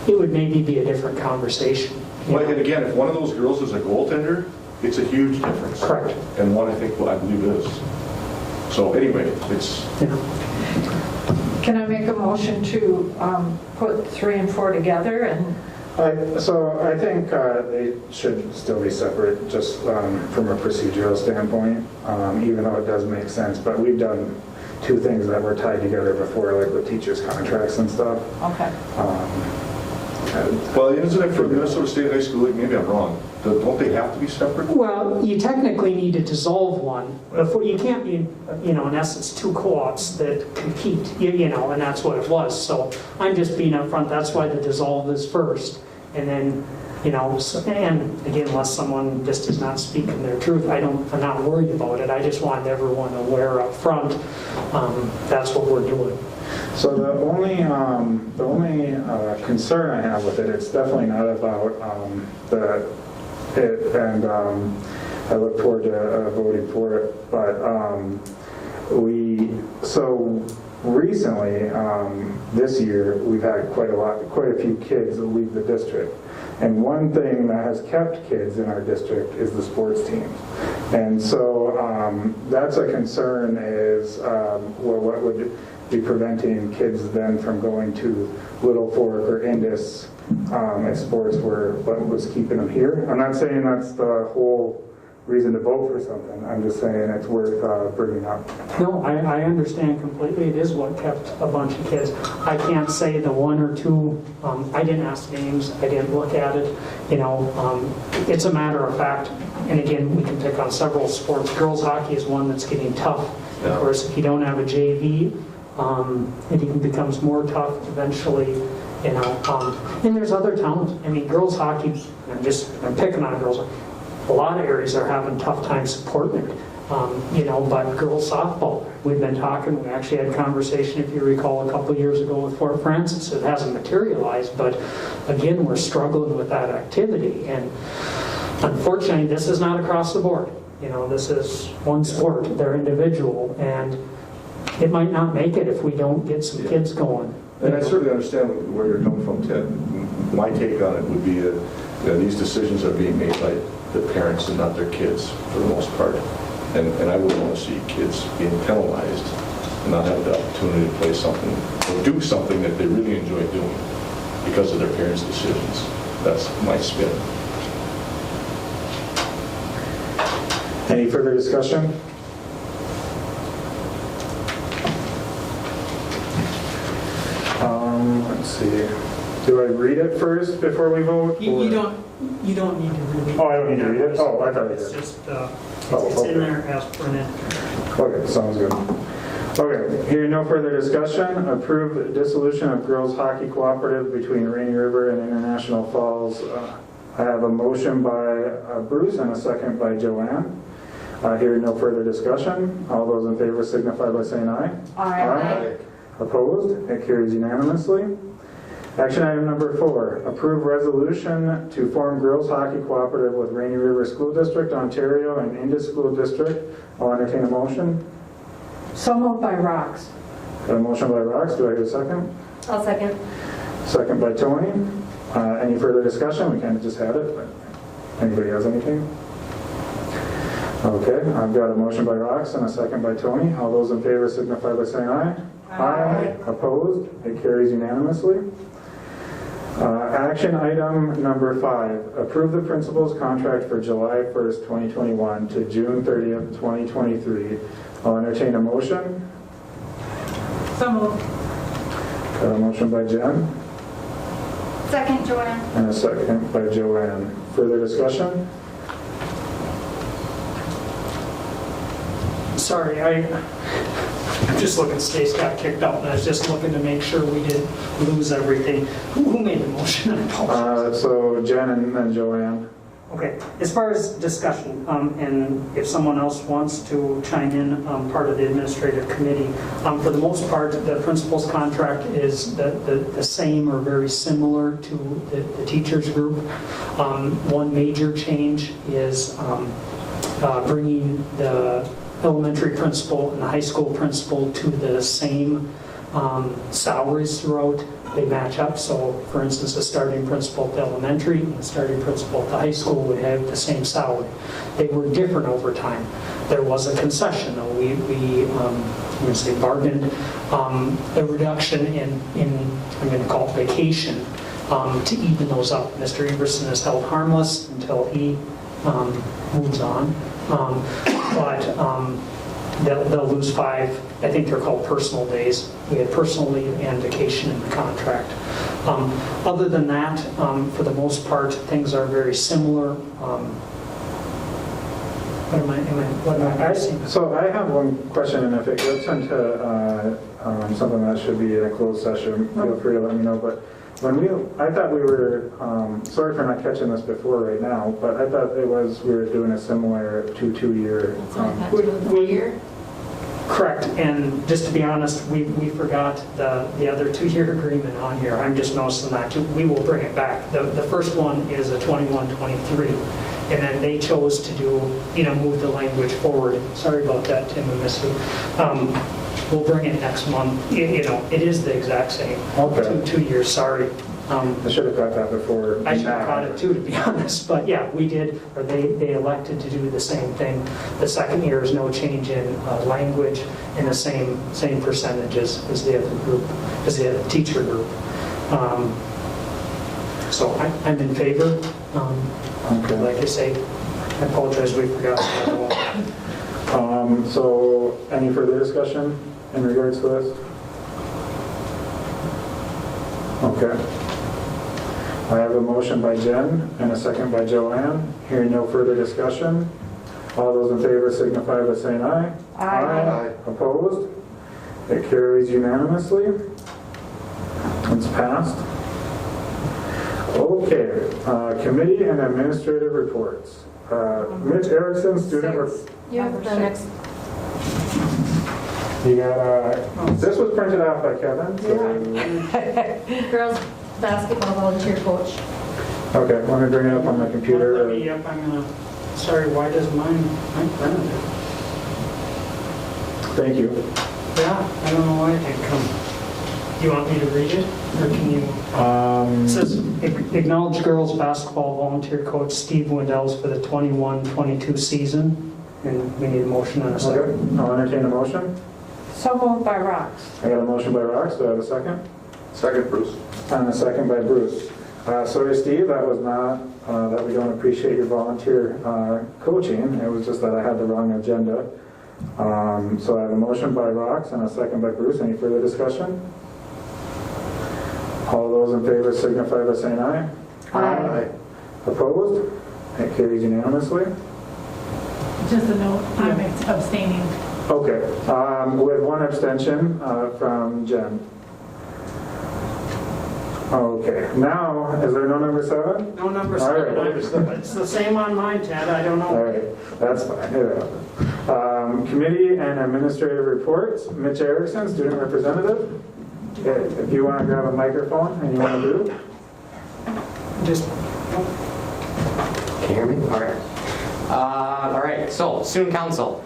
it would maybe be a different conversation. And again, if one of those girls is a goaltender, it's a huge difference. Correct. And one, I think, I believe is. So anyway, it's... Can I make a motion to put 3 and 4 together? And So I think they should still be separate, just from a procedural standpoint, even though it does make sense. But we've done 2 things that were tied together before, like with teachers' contracts and stuff. Okay. Well, isn't it for Minnesota State High School? Maybe I'm wrong. Don't they have to be separate? Well, you technically need to dissolve one before. You can't be, in essence, 2 co-ops that compete, and that's what it was. So I'm just being upfront. That's why the dissolve is first. And then, and again, unless someone just is not speaking their truth, I'm not worried about it. I just want everyone aware up front. That's what we're doing. So the only concern I have with it, it's definitely not about and I look forward to voting for it. But recently, this year, we've had quite a few kids leave the district. And one thing that has kept kids in our district is the sports teams. And so that's a concern is, what would be preventing kids then from going to Little Fork or Indus if sports were what was keeping them here. I'm not saying that's the whole reason to vote for something. I'm just saying it's worth bringing up. No, I understand completely. It is what kept a bunch of kids. I can't say the 1 or 2, I didn't ask names, I didn't look at it. It's a matter of fact, and again, we can pick on several sports. Girls hockey is one that's getting tough. Yeah. Of course, if you don't have a JV, it even becomes more tough eventually. And there's other towns. Girls hockey, I'm picking on girls. A lot of areas are having tough time supporting it. But girls softball, we've been talking, we actually had a conversation, if you recall, a couple of years ago with Fort Francis. It hasn't materialized, but again, we're struggling with that activity. And unfortunately, this is not across the board. This is one sport, they're individual, and it might not make it if we don't get some kids going. And I certainly understand where you're coming from, Ted. My take on it would be that these decisions are being made by the parents and not their kids for the most part. And I wouldn't want to see kids being penalized and not have the opportunity to play something or do something that they really enjoy doing because of their parents' decisions. That's my spin. Any further discussion? Let's see. Do I read it first before we vote? You or- don't need to read it. Oh, I don't need to read it? Oh, I thought I It's did. just, Oh, it's okay. in there as printed. Okay, sounds good. Okay, hearing no further discussion, approve dissolution of girls hockey cooperative between Rainy River and International Falls. I have a motion by Bruce and a second by Joanne. Hearing no further discussion, all those in favor signify by saying aye. Aye. Opposed? It carries unanimously. Action item number 4, approve resolution to form girls hockey cooperative with Rainy River School District, Ontario, and Indus School District. I'll entertain a motion. So moved by Rocks. Got a motion by Rox, do I hear a second? I'll second. Second by Tony. Any further discussion? We kind of just had it, but anybody has anything? Okay, I've got a motion by Rox and a second by Tony. All those in favor signify by saying aye. Aye. Opposed? It carries unanimously. Action item number 5, approve the principal's contract for July 1st, 2021 to June 30th, 2023. I'll entertain a motion. So moved. Got a motion by Jen Second, Joanne. and a second by Joanne. Further discussion? Sorry, I'm just looking, Stace got kicked out, and I was just looking to make sure we didn't lose everything. Who made the motion? I apologize. So Jen and then Joanne. Okay, as far as discussion, and if someone else wants to chime in, part of the administrative committee, for the most part, the principal's contract is the same or very similar to the teachers group. One major change is bringing the elementary principal and the high school principal to the same salaries throughout. They match up, so for instance, the starting principal at the elementary and the starting principal at the high school would have the same salary. They were different over time. There was a concession, though. We I'm going to say bargained a reduction in I'm going to call it vacation to even those up. Mr. Everson is held harmless until he moves on. But they'll lose 5, I think they're called personal days. We had personal leave and vacation in the contract. Other than that, for the most part, things are very similar. What am I asking? So I have one question, and if it gets into something that should be in a closed session, feel free to let me know. But I thought we were, sorry for not catching this before right now, but I thought we were doing a similar 2-2-year. Correct, and just to be honest, we forgot the other 2-year agreement on here. I'm just noticing that too. We will bring it back. The first one is a 21-23, and then they chose to do, move the language forward. Sorry about that, Tim and Missy. We'll bring it next month. It is the exact same. Okay. 2 years, sorry. I should have got that before. I should have caught it too, to be honest, but yeah, we did, or they elected to do the same thing. The second year is no change in language in the same percentages as the other group, as the other teacher group. So I'm in favor. Okay. Like I say, I apologize, we forgot that one. So any further discussion in regards to this? Okay. I have a motion by Jen and a second by Joanne. Hearing no further discussion. All those in favor signify by saying aye. Aye. Opposed? It carries unanimously. It's passed. Okay, committee and administrative reports. Mitch Erickson, student. You have the next. You got, this was printed out by Kevin. So Girls basketball volunteer coach. okay, let me bring it up on my computer. Yep, sorry, why does mine printed it? Thank you. Yeah, I don't know why it didn't come. Do you want me to read it, or can you? It says, acknowledge girls basketball volunteer coach Steve Wendells for the 21-22 season, and we need a motion and a second. Okay, I'll entertain a motion. So moved by Rocks. I got a motion by Rox, do I have a second? Second, Bruce. And a second by Bruce. Sorry, Steve, that was not that we don't appreciate your volunteer coaching. It was just that I had the wrong agenda. So I have a motion by Rox and a second by Bruce. Any further discussion? All All those in favor signify by saying aye. Aye. Opposed? That carries unanimously. Just a note, I'm abstaining. Okay, with one abstention from Jen. Okay, now, is there no number 7? No number All right. 7. It's the same on mine, Ted, I don't All know. right, that's fine. Committee and administrative reports. Mitch Erickson, student representative. If you want to grab a microphone and you want to do. Just, Can you hear me? All right, so student council.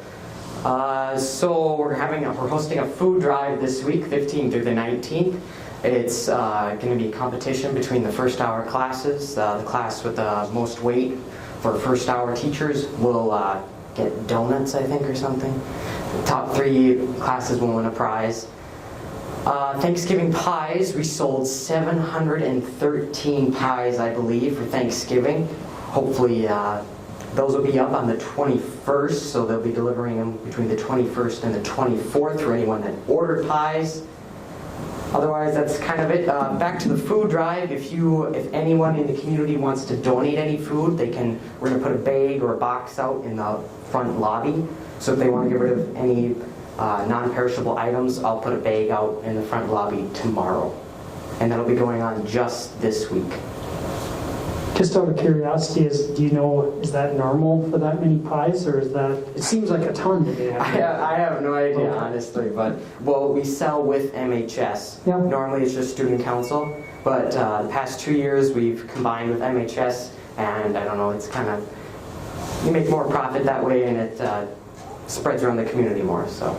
So we're hosting a food drive this week, 15th through the 19th. It's going to be a competition between the first hour classes. The class with the most weight for first hour teachers will get donuts, I think, or something. The top 3 classes will win a prize. Thanksgiving pies, we sold 713 pies, I believe, for Thanksgiving. Hopefully those will be up on the 21st, so they'll be delivering them between the 21st and the 24th for anyone that ordered pies. Otherwise, that's kind of it. Back to the food drive. If anyone in the community wants to donate any food, we're going to put a bag or a box out in the front lobby. So if they want to get rid of any non-perishable items, I'll put a bag out in the front lobby tomorrow. And that'll be going on just this week. just out of curiosity, is that normal for that many pies, or is that, it seems like a ton that they have. I have no idea, honestly, but, we sell with MHS. Yeah. Normally it's just student council, but the past 2 years we've combined with MHS, and I don't know, it's kind of, you make more profit that way, and it spreads around the community more, so.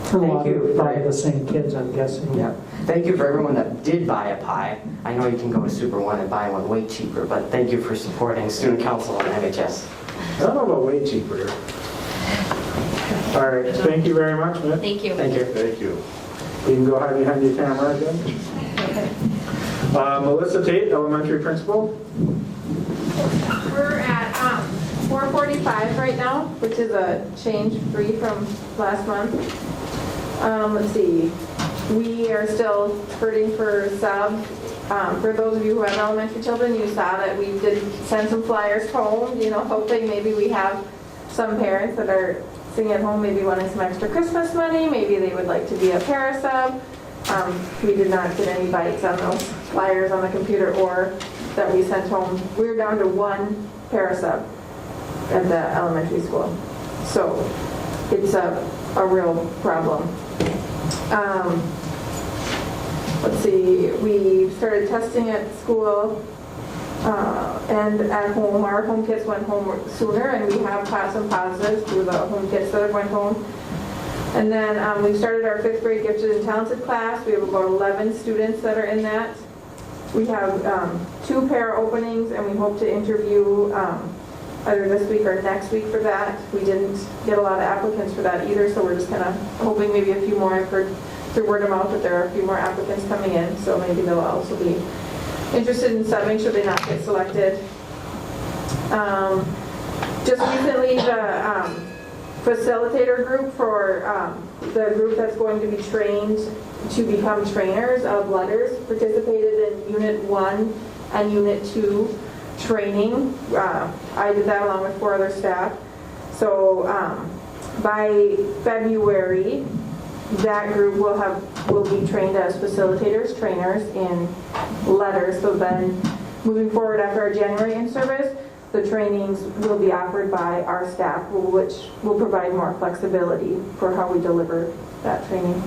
Thank you. Probably the same kids, I'm guessing. Yeah. Thank you for everyone that did buy a pie. I know you can go to Super One and buy one way cheaper, but thank you for supporting Student Council and MHS. I don't know about way cheaper. All right, thank you very much, Mitch. Thank you. Thank you. Thank you. You can go hide behind your camera again. Melissa Tate, elementary principal. We're at 445 right now, which is a change free from last month. Let's see. We are still hurting for sub. For those of you who have elementary children, you saw that we did send some flyers home, hoping maybe we have some parents that are sitting at home, maybe wanting some extra Christmas money, maybe they would like to be a para-sub. We did not get any bites on those flyers on the computer or that we sent home. We're down to one para-sub at the elementary school. So it's a real problem. Let's see, we started testing at school and at home. Our home kits went home sooner, and we have some positives through the home kits that went home. And then we started our 5th grade gifted and talented class. We have about 11 students that are in that. We have 2 para openings, and we hope to interview either this week or next week for that. We didn't get a lot of applicants for that either, so we're just kind of hoping maybe a few more. I've heard through word of mouth that there are a few more applicants coming in, so maybe they'll also be interested in subbing should they not get selected. Just recently, the facilitator group for the group that's going to be trained to become trainers of letters participated in Unit 1 and Unit 2 training. I did that along with 4 other staff. So by February, that group will be trained as facilitators, trainers in letters. So then moving forward after our January in-service, the trainings will be offered by our staff, which will provide more flexibility for how we deliver that training.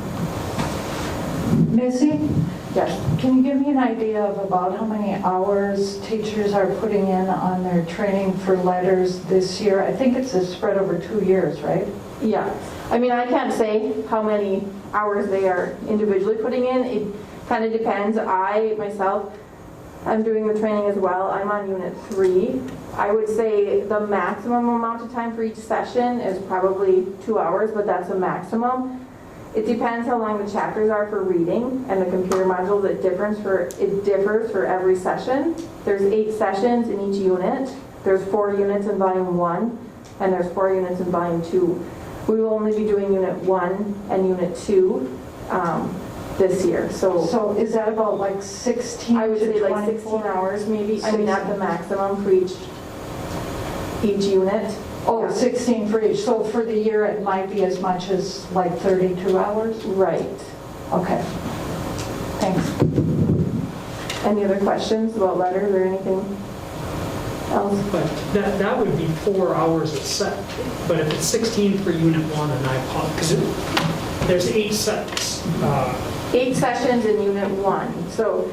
Missy, Yes. can you give me an idea of about how many hours teachers are putting in on their training for letters this year? I think it's spread over 2 years, right? Yeah. I mean, I can't say how many hours they are individually putting in. It kind of depends. I'm doing the training as well. I'm on Unit 3. I would say the maximum amount of time for each session is probably 2 hours, but that's a maximum. It depends how long the chapters are for reading and the computer modules. It differs for every session. There's 8 sessions in each unit. There's 4 units in Volume 1, and there's 4 units in Volume 2. We will only be doing Unit 1 and Unit 2 this year. So is that about like 16 I would to say like 24? 16 hours maybe, I mean, at the maximum for each unit. Oh, Yeah. 16 for each. So for the year, it might be as much as like 32 hours? Right. Okay. Thanks. Any other questions about letters or anything else? But that would be 4 hours a set. But if it's 16 for unit 1, and I apologize, because there's 8 sets. 8 sessions in unit 1. So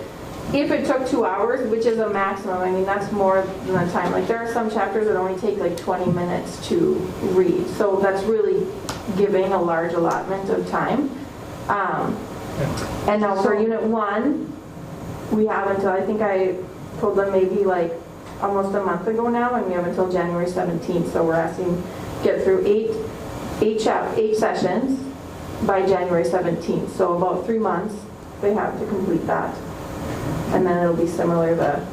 if it took 2 hours, which is a maximum, I mean, that's more than the time. Like there are some chapters that only take like 20 minutes to read. So that's really giving a large allotment of time. And now for unit 1, we have until, I think I told them maybe like almost a month ago now, and we have until January 17th. So we're asking get through 8 sessions by January 17th. So about 3 months they have to complete that. And then it'll be similar to...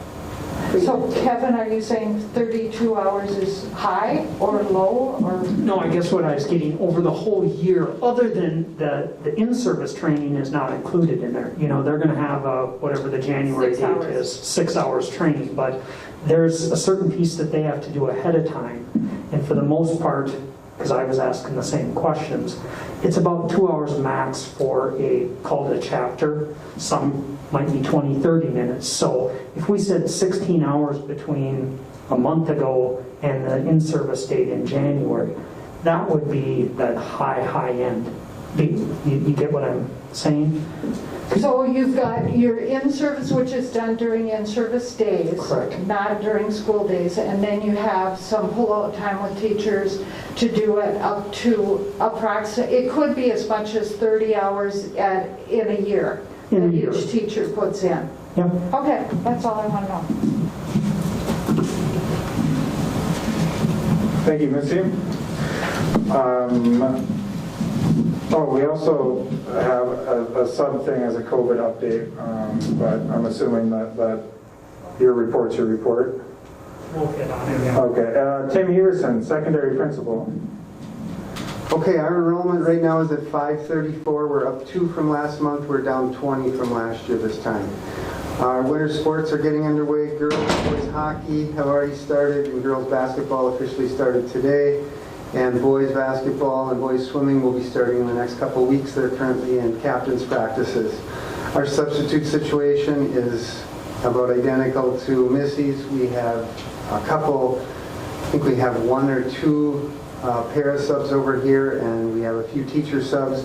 So Kevin, are you saying 32 hours is high or low or? No, I guess what I was getting, over the whole year, other than the in-service training is not included in there. You know, they're going to have whatever the January 6 date hours. is, 6 hours training, but there's a certain piece that they have to do ahead of time. And for the most part, because I was asking the same questions, it's about 2 hours max for called a chapter. Some might be 20, 30 minutes. So if we said 16 hours between a month ago and the in-service date in January, that would be that high end. You get what I'm saying? So you've got your in-service, which is done during in-service days. Correct. Not during school days. And then you have some pull-out time with teachers to do it up to approximately, it could be as much as 30 hours in a year. In a that year. Each teacher puts in. Yeah. Okay, that's all I want to know. Thank you, Missy. We also have a sub thing as a COVID update, but I'm assuming that your report's your report. We'll get on it. Okay, Tim Heverson, secondary principal. Okay, our enrollment right now is at 534. We're up 2 from last month. We're down 20 from last year this time. Our winter sports are getting underway. Girls and boys hockey have already started, and girls basketball officially started today. And boys basketball and boys swimming will be starting in the next couple of weeks. They're currently in captain's practices. Our substitute situation is about identical to Missy's. We have a couple, I think we have 1 or 2 para subs over here, and we have a few teacher subs,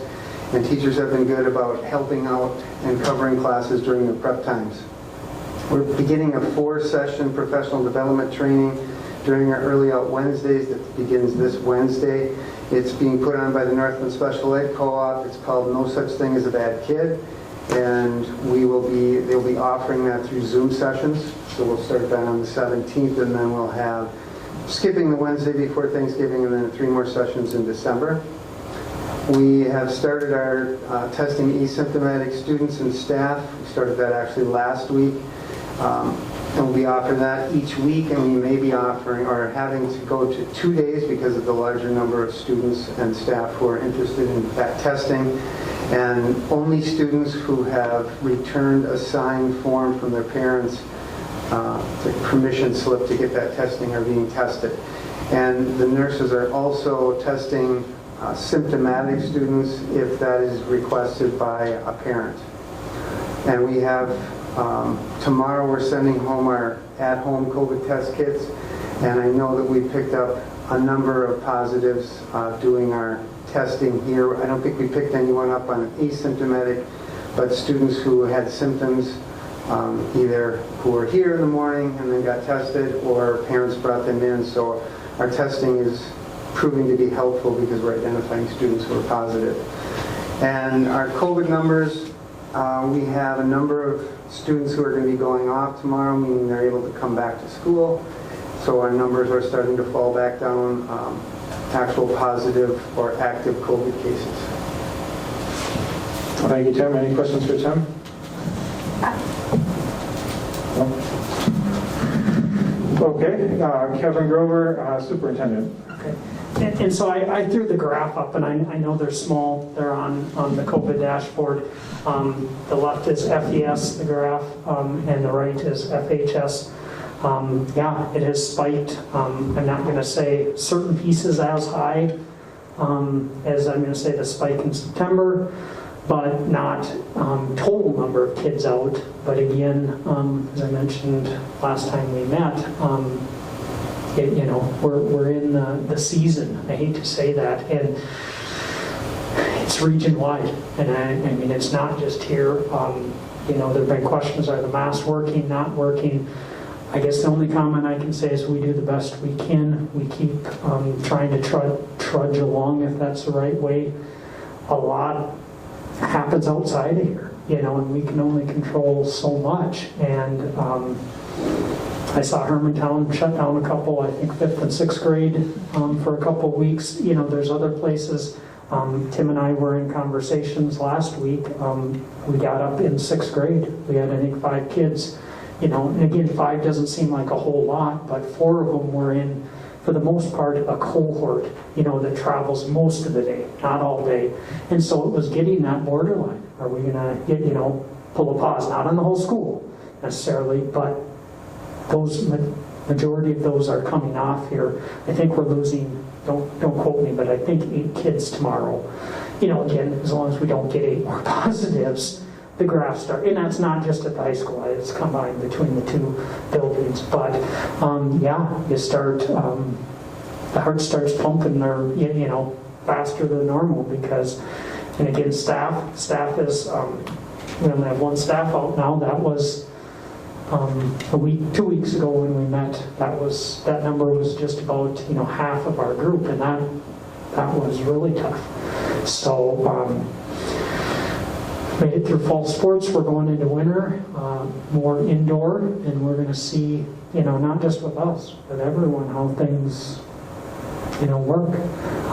and teachers have been good about helping out and covering classes during the prep times. We're beginning a 4-session professional development training during our Early Out Wednesdays that begins this Wednesday. It's being put on by the Northland Special Ed Co-op. It's called No Such Thing as a Bad Kid, and they'll be offering that through Zoom sessions. So we'll start that on the 17th, and then we'll have skipping the Wednesday before Thanksgiving, and then 3 more sessions in December. We have started our testing asymptomatic students and staff. We started that actually last week. And we'll be offering that each week, and we may be offering or having to go to 2 days because of the larger number of students and staff who are interested in that testing. And only students who have returned a signed form from their parents, the permission slip to get that testing, are being tested. And the nurses are also testing symptomatic students if that is requested by a parent. And we have tomorrow we're sending home our at-home COVID test kits, and I know that we picked up a number of positives doing our testing here. I don't think we picked anyone up on asymptomatic, but students who had symptoms, either who were here in the morning and then got tested, or parents brought them in. So our testing is proving to be helpful because we're identifying students who are positive. And our COVID numbers, we have a number of students who are going to be going off tomorrow, meaning they're able to come back to school. So our numbers are starting to fall back down, actual positive or active COVID cases. Thank you, Tim. Any questions for Tim? No? Okay, Kevin Grover, superintendent. Okay. And so I threw the graph up, and I know they're small. They're on the COVID dashboard. The left is FES, the graph, and the right is FHS. Yeah, it has spiked. I'm not going to say certain pieces as high as I'm going to say the spike in September, but not total number of kids out. But again, as I mentioned last time we met, we're in the season. I hate to say that, and it's region-wide. And I mean, it's not just here. There have been questions: are the masks working? Not working? I guess the only comment I can say is we do the best we can. We keep trying to trudge along, if that's the right way. A lot happens outside of here, and we can only control so much. And I saw Hermantown shut down a couple, I think 5th and 6th grade for a couple of weeks. There's other places. Tim and I were in conversations last week. We got up in 6th grade. We had, I think, 5 kids. And again, 5 doesn't seem like a whole lot, but 4 of them were in, for the most part, a cohort, that travels most of the day, not all day. And so it was getting that borderline. Are we going to pull a pause? Not on the whole school necessarily, but those majority of those are coming off here. I think we're losing, don't quote me, but I think 8 kids tomorrow. Again, as long as we don't get 8 more positives, the graphs start, and that's not just at the high school, it's combined between the 2 buildings, but you start, the heart starts pumping there, faster than normal because, and again, staff is, we only have 1 staff out now. That was a week, 2 weeks ago when we met, that number was just about, half of our group, and that was really tough. So, made it through fall sports. We're going into winter, more indoor, and we're going to see, not just with us, but everyone, how things, work.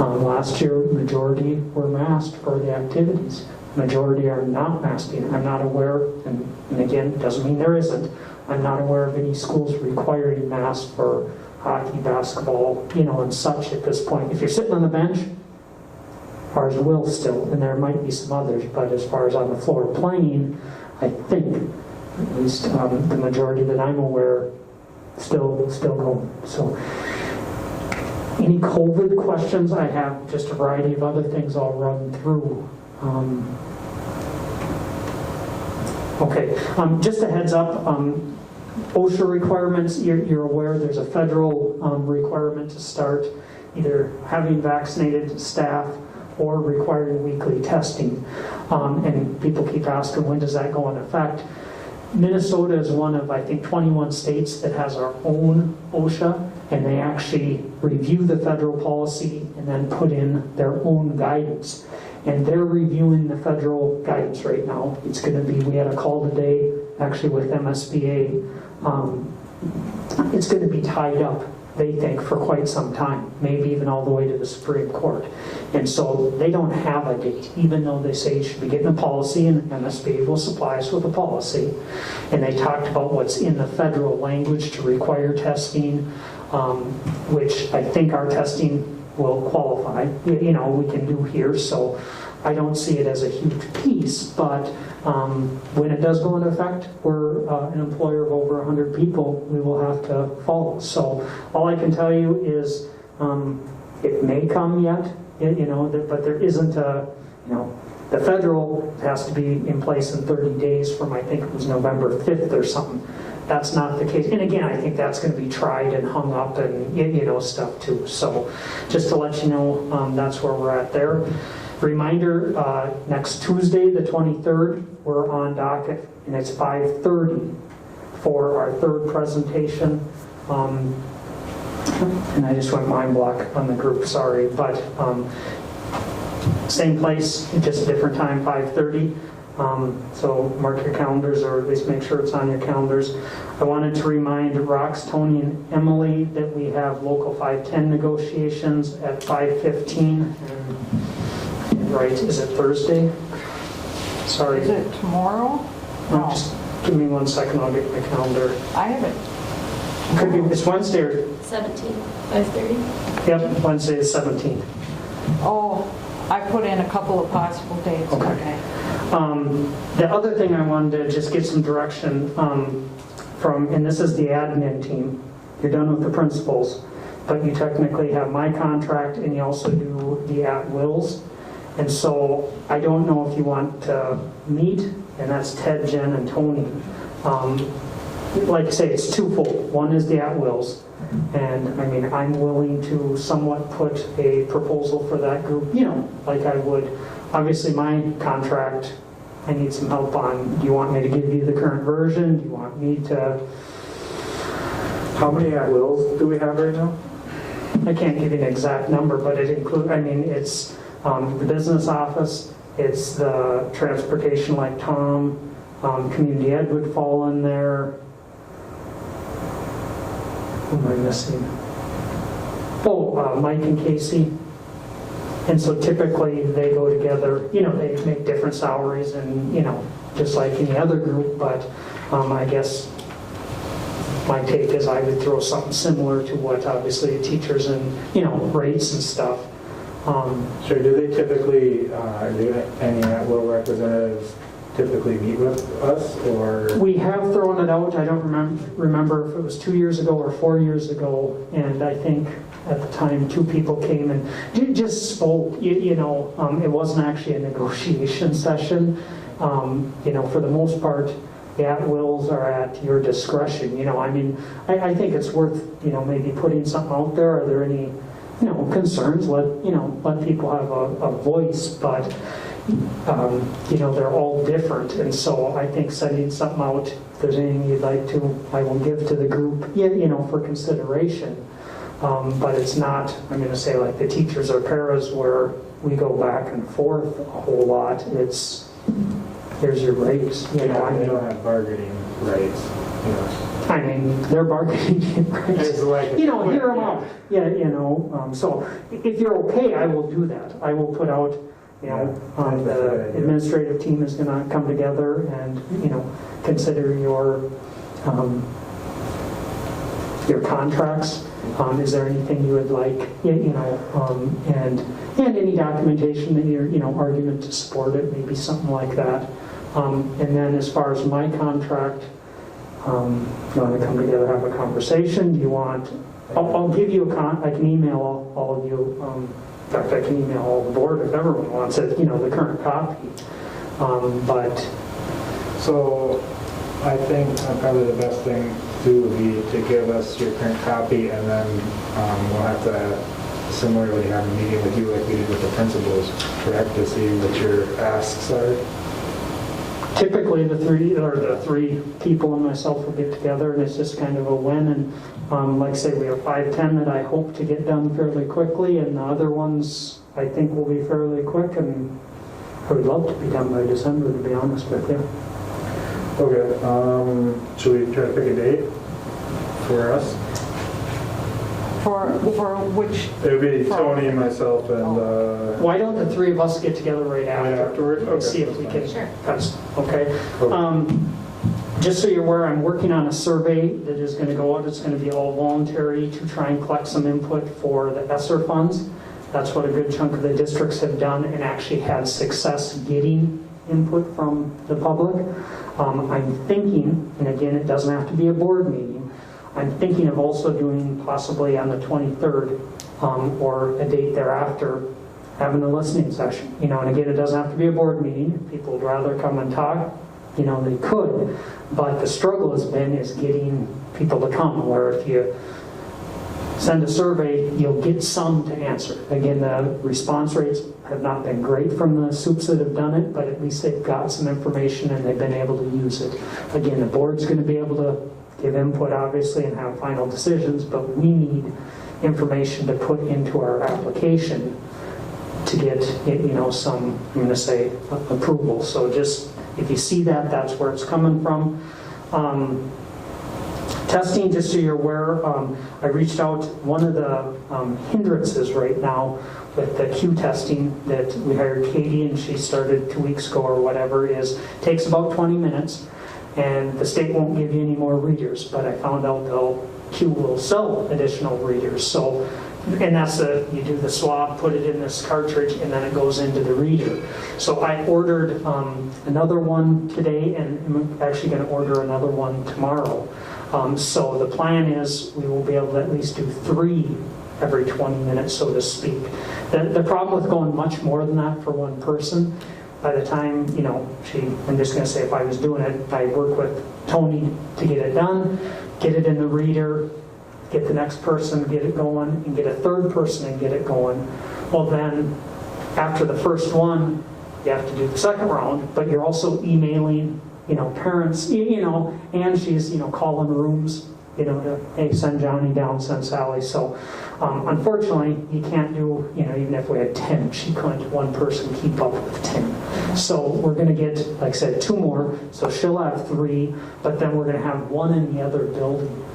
Last year, majority were masked for the activities. Majority are not masking. I'm not aware, and again, doesn't mean there isn't. I'm not aware of any schools requiring masks for hockey, basketball, and such at this point. If you're sitting on the bench, ours will still, and there might be some others, but as far as on the floor playing, I think, at least the majority that I'm aware, still going. So, any COVID questions? I have just a variety of other things I'll run through. Okay, just a heads up, OSHA requirements, you're aware there's a federal requirement to start either having vaccinated staff or requiring weekly testing. And people keep asking, when does that go into effect? Minnesota is one of, I think, 21 states that has our own OSHA, and they actually review the federal policy and then put in their own guidance. And they're reviewing the federal guidance right now. It's going to be, we had a call today, actually with MSBA. It's going to be tied up, they think, for quite some time, maybe even all the way to the Supreme Court. And so they don't have a date, even though they say you should be getting a policy, and MSBA will supply us with a policy. And they talked about what's in the federal language to require testing, which I think our testing will qualify, we can do here. So I don't see it as a huge piece, but when it does go into effect, we're an employer of over 100 people, we will have to follow. So all I can tell you is it may come yet, but there isn't a, the federal has to be in place in 30 days from, I think it was November 5th or something. That's not the case. And again, I think that's going to be tried and hung up and, stuff too. So just to let you know, that's where we're at there. Reminder, next Tuesday, the 23rd, we're on docket, and it's 5:30 for our 3rd presentation. And I just went mind block on the group, sorry. But same place, just a different time, 5:30. So mark your calendars, or at least make sure it's on your calendars. I wanted to remind Rox, Tony, and Emily that we have Local 510 negotiations at 5:15. Right, is it Thursday? Sorry. Is it tomorrow? No, just give me 1 second, I'll get my calendar. I have it Could be, it's Wednesday or, 17, 5:30. yep, Wednesday is 17th. Oh, I put in a couple of possible dates. Okay. The other thing I wanted to just get some direction from, and this is the admin team. You're done with the principals, but you technically have my contract and you also do the at-wills. And so I don't know if you want to meet, and that's Ted, Jen, and Tony. Like I say, it's twofold. One is the at-wills. And I mean, I'm willing to somewhat put a proposal for that group, like I would. Obviously, my contract, I need some help on. Do you want me to give you the current version? Do you want me to? How many at-wills do we have right now? I can't give you an exact number, but it includes, it's the business office, it's the transportation like Tom, community ed would fall in there. Who am I missing? Oh, Mike and Casey. And so typically they go together, they make different salaries and, just like any other group, but I guess my take is I would throw something similar to what obviously teachers and, rates and stuff. Sure, do they typically, do any at-will representatives typically meet with us, or? We have thrown it out. I don't remember if it was 2 years ago or 4 years ago, and I think at the time 2 people came and just spoke. It wasn't actually a negotiation session. For the most part, the at-wills are at your discretion. I think it's worth maybe putting something out there. Are there any concerns? Let people have a voice, but they're all different, and so I think sending something out, if there's anything you'd like to, I will give to the group, for consideration. But it's not, I'm going to say, like the teachers or paras where we go back and forth a whole lot. It's, here's your rates. They don't have bargaining rights. They're bargaining rights. It's like hear them out. So if you're okay, I will do that. I will put out, the administrative team is going to come together and, consider your contracts. Is there anything you would like, and any documentation that your, argument to support it, maybe something like that. And then as far as my contract, you want to come together, have a conversation? Do you want, I'll give you I can email all of you, in fact, I can email all the board if everyone wants it, the current copy. So I think probably the best thing to do would be to give us your current copy, and then we'll have to similarly have a meeting with you like we did with the principals, correct, to see what your asks are. Typically, the three people and myself will get together, and it's just kind of a win. And like I say, we have 5-10 that I hope to get done fairly quickly, and the other ones I think will be fairly quick. And I would love to be done by December, to be honest with you. Okay. Should we try to pick a date for us? For which? It would be Tony, myself, and... Why don't the three of us get together right afterward? And see if we can... Sure. Okay. Just so you're aware, I'm working on a survey that is going to go out. It's going to be all voluntary to try and collect some input for the ESSER funds. That's what a good chunk of the districts have done and actually had success getting input from the public. I'm thinking, and again, it doesn't have to be a board meeting, I'm thinking of also doing possibly on the 23rd or a date thereafter, having a listening session. And again, it doesn't have to be a board meeting. If people would rather come and talk, they could. But the struggle has been is getting people to come, where if you send a survey, you'll get some to answer. Again, the response rates have not been great from the soups that have done it, but at least they've got some information and they've been able to use it. Again, the board's going to be able to give input, obviously, and have final decisions, but we need information to put into our application to get, some, I'm going to say, approval. So just, if you see that, that's where it's coming from. Testing, just so you're aware, I reached out, one of the hindrances right now with the Q testing that we hired Katie, and she started 2 weeks ago or whatever, takes about 20 minutes, and the state won't give you any more readers, but I found out they'll Q will sell additional readers. So, and that's you do the swab, put it in this cartridge, and then it goes into the reader. So I ordered another one today, and I'm actually going to order another one tomorrow. So the plan is we will be able to at least do 3 every 20 minutes, so to speak. The problem with going much more than that for one person, by the time, I'm just going to say if I was doing it, I work with Tony to get it done, get it in the reader, get the next person, get it going, and get a third person and get it going. Well then, after the first one, you have to do the second round, but you're also emailing, parents, and she's, calling rooms, to, hey, send Johnny down, send Sally. So, unfortunately, you can't do, even if we had 10, she couldn't, one person keep up with 10. So we're going to get, like I said, 2 more. So she'll have 3, but then we're going to have 1 in the other building.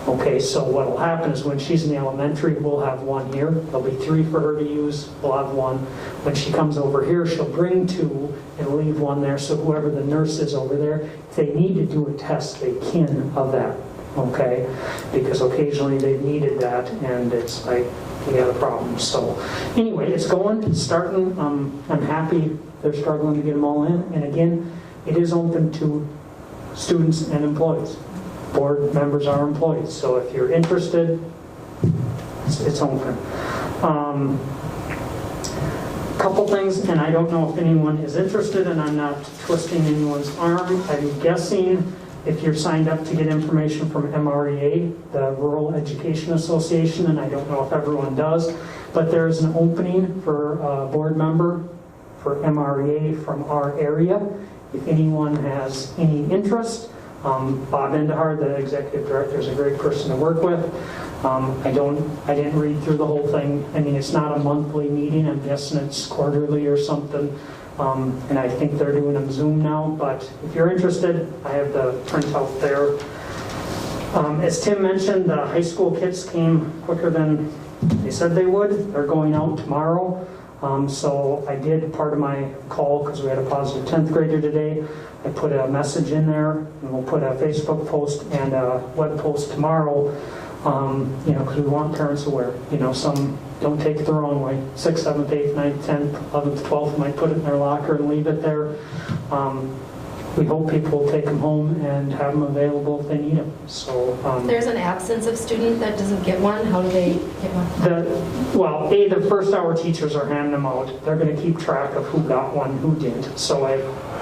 Okay, so what will happen is when she's in the elementary, we'll have 1 here. There'll be 3 for her to use. We'll have 1. When she comes over here, she'll bring 2 and leave 1 there. So whoever the nurse is over there, if they need to do a test, they can of that. Okay, because occasionally they've needed that, and it's like we got a problem. So anyway, it's going, it's starting. I'm happy they're struggling to get them all in. And again, it is open to students and employees. Board members are employees, so if you're interested, it's open. Couple things, and I don't know if anyone is interested, and I'm not twisting anyone's arm. I'm guessing if you're signed up to get information from MREA, the Rural Education Association, and I don't know if everyone does, but there's an opening for a board member for MREA from our area. If anyone has any interest, Bob Endahar, the executive director, is a great person to work with. I didn't read through the whole thing. I mean, it's not a monthly meeting. I'm guessing it's quarterly or something. And I think they're doing them Zoom now. But if you're interested, I have the printout there. As Tim mentioned, the high school kits came quicker than they said they would. They're going out tomorrow. So I did part of my call because we had a positive 10th grader today. I put a message in there, and we'll put a Facebook post and a web post tomorrow, because we want parents aware. Some don't take it the wrong way. 6th, 7th, 8th, 9th, 10th, 11th, 12th might put it in their locker and leave it there. We hope people will take them home and have them available if they need them. So if there's an absence of student that doesn't get one, how do they get one? The first hour teachers are handing them out. They're going to keep track of who got one, who didn't. So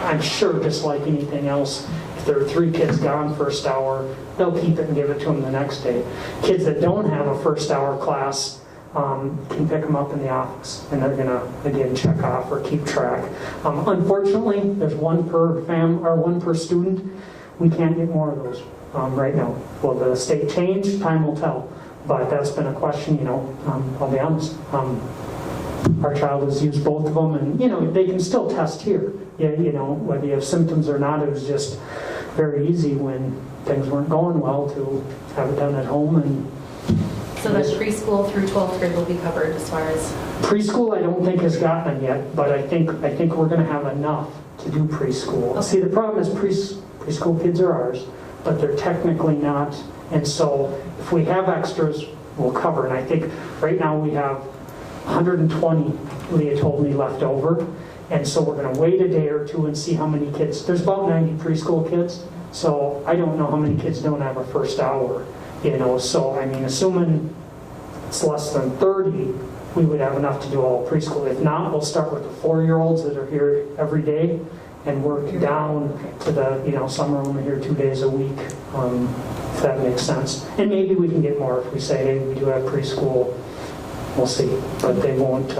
I'm sure, just like anything else, if there are 3 kids gone first hour, they'll keep it and give it to them the next day. Kids that don't have a first hour class can pick them up in the office, and they're going to, again, check off or keep track. Unfortunately, there's 1 per student. We can't get more of those right now. Will the state change? Time will tell. But that's been a question, I'll be honest. Our child has used both of them, and, they can still test here. Whether you have symptoms or not, it was just very easy when things weren't going well to have it done at home. And so the preschool through 12th grade will be covered as far as? Preschool I don't think has gotten them yet, but I think we're going to have enough to do preschool. Okay. See, the problem is preschool kids are ours, but they're technically not. And so if we have extras, we'll cover. And I think right now we have 120, Leah told me, left over. And so we're going to wait a day or 2 and see how many kids. There's about 90 preschool kids, so I don't know how many kids don't have a first hour. So I mean, assuming it's less than 30, we would have enough to do all preschool. If not, we'll start with the 4-year-olds that are here every day and work down to the, some are only here 2 days a week, if that makes sense. And maybe we can get more if we say, hey, we do have preschool. We'll see, but they won't.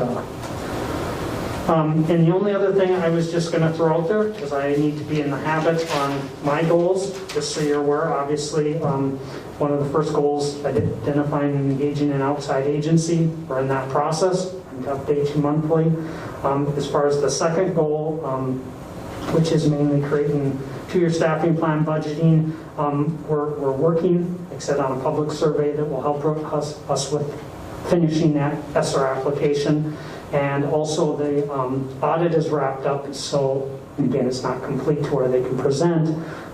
And the only other thing I was just going to throw out there, because I need to be in the habit on my goals, just so you're aware, obviously, one of the first goals, identifying and engaging an outside agency. We're in that process, and to update you monthly. As far as the second goal, which is mainly creating 2-year staffing plan budgeting, we're working, like I said, on a public survey that will help us with finishing that ESSER application. And also the audit is wrapped up, so again, it's not complete to where they can present,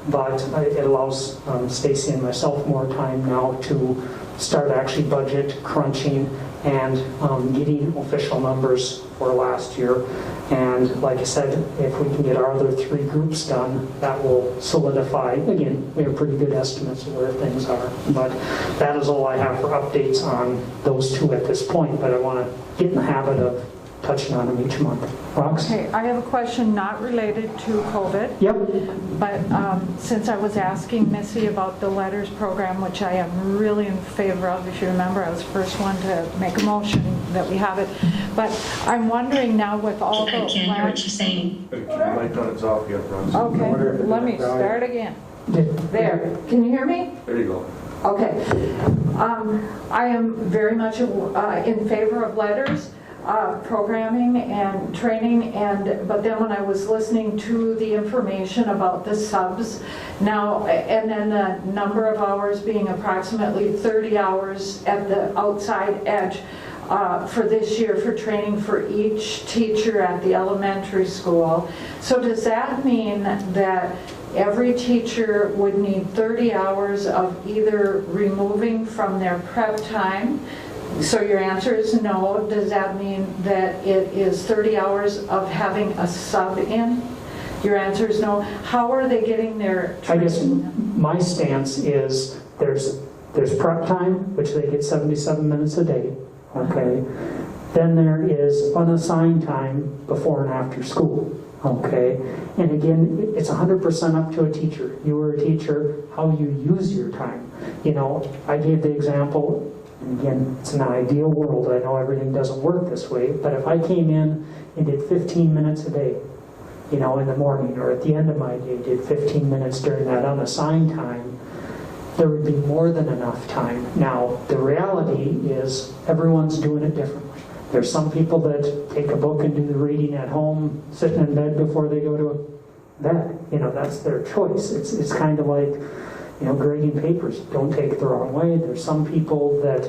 but it allows Stacy and myself more time now to start actually budget crunching and getting official numbers for last year. And like I said, if we can get our other 3 groups done, that will solidify. Again, we have pretty good estimates of where things are, but that is all I have for updates on those 2 at this point, but I want to get in the habit of touching on them each month. Rox? Okay, I have a question not related to COVID. Yep. But since I was asking Missy about the letters program, which I am really in favor of, if you remember, I was the first one to make a motion that we have it. But I'm wondering now with all I the... can't hear what you're saying. Keep the mic on, it's off yet, Ron. Okay, let me start again. There, can you hear me? There you go. Okay. I am very much in favor of letters. Programming and training, but then when I was listening to the information about the subs now, and then the number of hours being approximately 30 hours at the outside edge for this year for training for each teacher at the elementary school. So does that mean that every teacher would need 30 hours of either removing from their prep time? So your answer is no. Does that mean that it is 30 hours of having a sub in? Your answer is no. How are they getting their training? I guess my stance is there's prep time, which they get 77 minutes a day, okay? Then there is unassigned time before and after school, okay? And again, it's 100% up to a teacher. You are a teacher, how you use your time. You know, I gave the example. And again, it's an ideal world. I know everything doesn't work this way, but if I came in and did 15 minutes a day, you know, in the morning or at the end of my day, did 15 minutes during that unassigned time, there would be more than enough time. Now, the reality is everyone's doing it differently. There's some people that take a book and do the reading at home, sitting in bed before they go to bed. You know, that's their choice. It's kind of like, you know, grading papers. Don't take it the wrong way. There's some people that,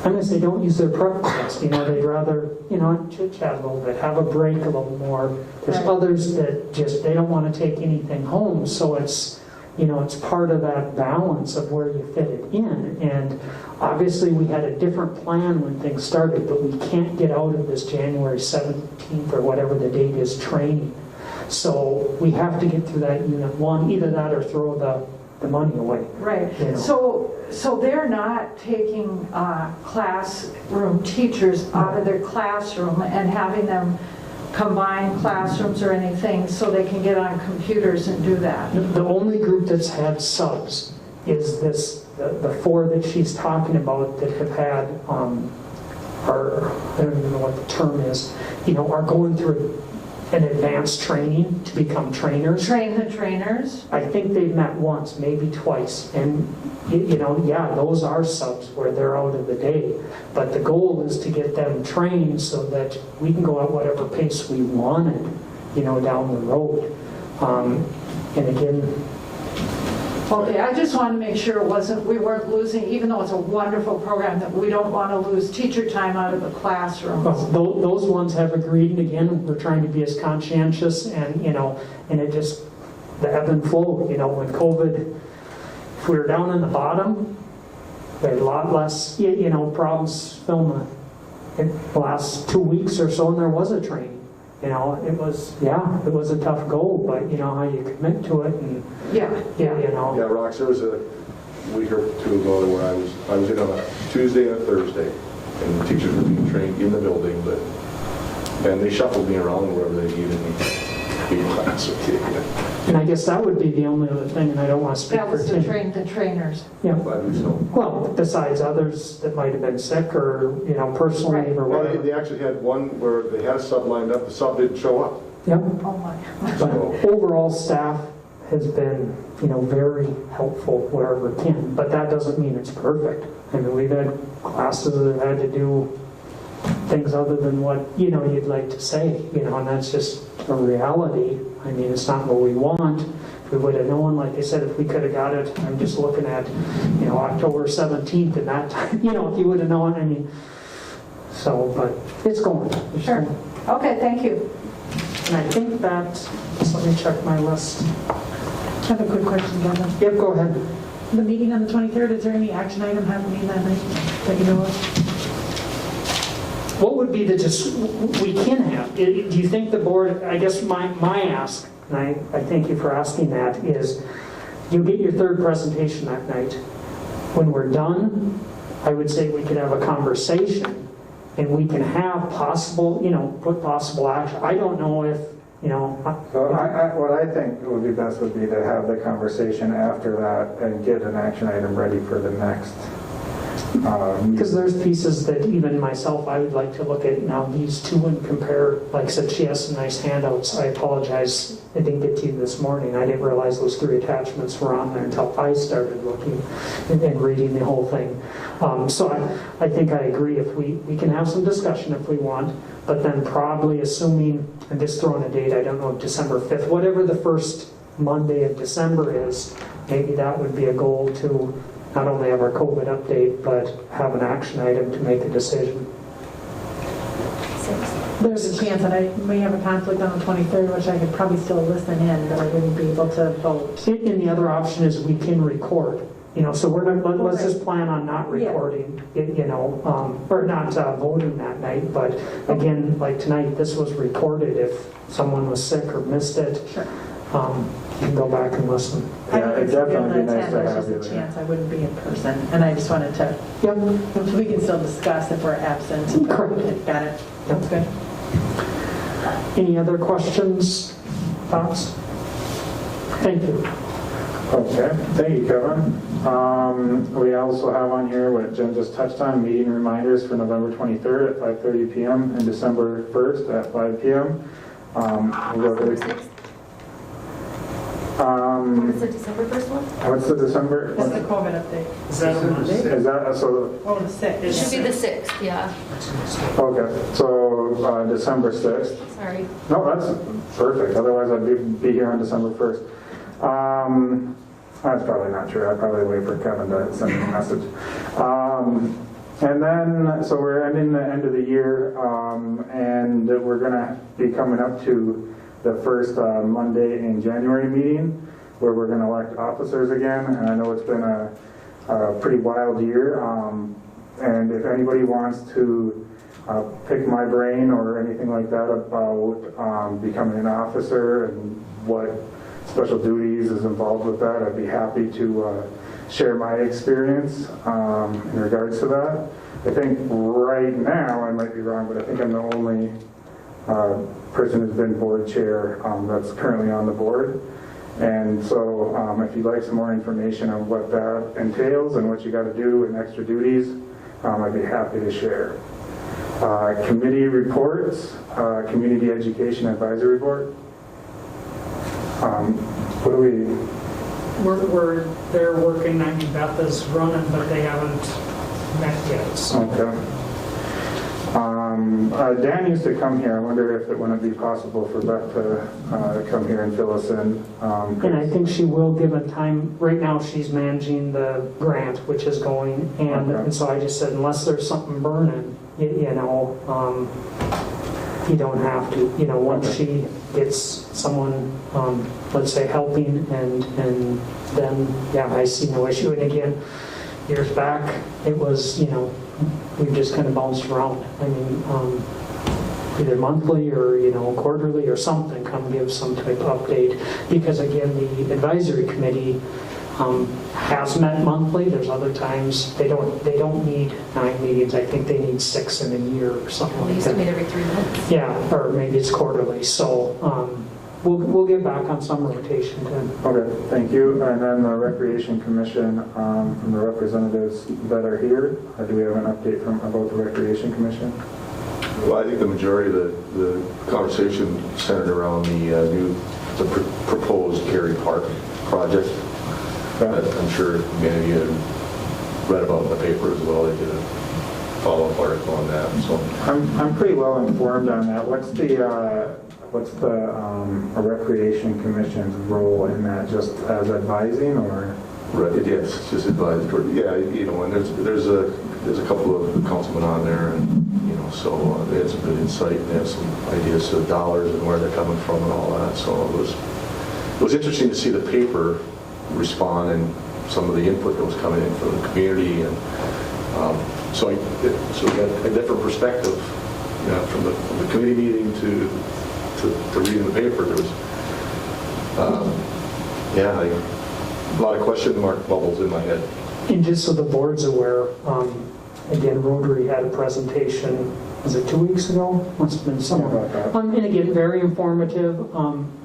I'm going to say, don't use their prep test. You know, they'd rather, you know, chit-chat a little bit, have a break a little more. There's others that just, they don't want to take anything home. So it's, you know, it's part of that balance of where you fit it in. And obviously we had a different plan when things started, but we can't get out of this January 17th or whatever the date is training. So we have to get through that unit 1, either that or throw the money away. Right. You know. So they're not taking classroom teachers out of their classroom and having them combine classrooms or anything so they can get on computers and do that. The only group that's had subs is the 4 that she's talking about that have had, I don't even know what the term is, you know, are going through an advanced training to become trainers. Train the trainers? I think they've met once, maybe twice. And, you know, yeah, those are subs where they're out of the day. But the goal is to get them trained so that we can go at whatever pace we wanted, you know, down the road. And again... Okay, I just wanted to make sure we weren't losing, even though it's a wonderful program, that we don't want to lose teacher time out of the classrooms. Those ones have agreed, and again, we're trying to be as conscientious and, you know, and it just, the ebb and flow, you know, when COVID, if we were down in the bottom, we had a lot less, you know, problems filming in the last 2 weeks or so, and there was a training. You know, it was a tough goal, but you know how you commit to it, and you know. Yeah, Rox, there was a week or 2 ago where I was in on a Tuesday and a Thursday, and the teachers were being trained in the building, and they shuffled me around wherever they needed me. And I guess that would be the only other thing, and I don't want to speak that for was to train the trainers. Yeah. So. Well, besides others that might have been sick or, you know, personal leave or Well, whatever. they actually had one where they had a sub lined up, the sub didn't show up. Yep. Oh my. But overall, staff has been, you know, very helpful wherever it can. But that doesn't mean it's perfect. I mean, we've had classes that have had to do things other than what, you know, you'd like to say, you know, and that's just a reality. I mean, it's not what we want. If we would have known, like I said, if we could have got it, I'm just looking at, you know, October 17th and that time, you know, if you would have known, I mean, so, but it's going. Sure. Okay, thank you. And I think that, just let me check my list. have a quick question, Kevin. Yep, go ahead. The meeting on the 23rd, is there any action item happening that night that you know of? What would be we can have, do you think the board, I guess my ask, and I thank you for asking that, is you get your third presentation that night. When we're done, I would say we could have a conversation and we can have possible, put possible action. I don't know if, So what I think would be best would be to have the conversation after that and get an action item ready for the next because there's pieces that even myself, I would like to look at now these two and compare. Like I said, she has some nice handouts. I apologize, I didn't get to you this morning. I didn't realize those 3 attachments were on there until I started looking and reading the whole thing. So I think I agree if we can have some discussion if we want, but then probably assuming, I'm just throwing a date, I don't know, December 5th, whatever the first Monday of December is, maybe that would be a goal to not only have our COVID update, but have an action item to make a decision. There's a chance that I may have a conflict on the 23rd, which I could probably still listen in, but I wouldn't be able to vote. And the other option is we can record. So let's just plan on not recording, or not voting that night. But again, like tonight, this was recorded. If someone was sick or missed it, sure. You can go back and listen. Yeah, it'd definitely be nice to There's have just you a there. chance I wouldn't be in person, and I just wanted to. Yep. We can still discuss if we're absent. Correct. Got it. That's good. Any other questions, thoughts? Thank you. Okay, thank you, Kevin. We also have on here what Jen just touched on, meeting reminders for November 23rd at 5:30 p.m. and December 1st at 5 p.m. We'll go to What's the December 1st one? what's the December? That's the COVID update. Is that a Monday? Is that, so, Oh, the 6th. It should be the 6th, yeah. okay, so December 6th. Sorry. No, that's perfect, otherwise I'd be here on December 1st. That's probably not true, I'd probably wait for Kevin to send me a message. And then, so we're ending the end of the year, and we're gonna be coming up to the first Monday in January meeting, where we're gonna elect officers again, and I know it's been a pretty wild year, and if anybody wants to pick my brain or anything like that about becoming an officer and what special duties is involved with that, I'd be happy to share my experience in regards to that. I think right now, I might be wrong, but I think I'm the only person who's been board chair that's currently on the board. And so if you'd like some more information on what that entails and what you got to do and extra duties, I'd be happy to share. Committee reports, Community Education Advisory Board. What do we... They're working, I mean, Beth is running, but they haven't met yet. So. Okay. Dan used to come here. I wonder if it wouldn't be possible for Beth to come here and fill us in. And I think she will give a time. Right now she's managing the grant, which is going, and so I just said, unless there's something burning, you don't have to. Once she gets someone, let's say, helping, and then, yeah, I see no issue. And again, years back, it was, we just kind of bounced around. I mean, either monthly or, quarterly or something, come give some type of update. Because again, the advisory committee has met monthly. There's other times they don't need 9 meetings. I think they need 6 in a year or something They like used to that. meet every 3 months. Yeah, or maybe it's quarterly. So we'll get back on some rotation then. Okay, thank you. And then the Recreation Commission, from the representatives that are here, do we have an update about the Recreation Commission? Well, I think the majority of the conversation centered around the proposed Cary Park project. I'm sure many of you read about in the paper as well. They did a follow-up article on that. So I'm pretty well informed on that. What's the Recreation Commission's role in that? Just as advising, or? Right. Yes, it's just advisory. Yeah, and there's a couple of councilmen on there, and so they had some good insight and they had some ideas of dollars and where they're coming from and all that. So it was it was interesting to see the paper respond and some of the input that was coming in from the community, and so we got a different perspective, you know, from the committee meeting to reading the paper. There was, a lot of question mark bubbles in my head. And just so the board's aware, again, Rotary had a presentation, was it 2 weeks ago? Must have been somewhere. And again, very informative,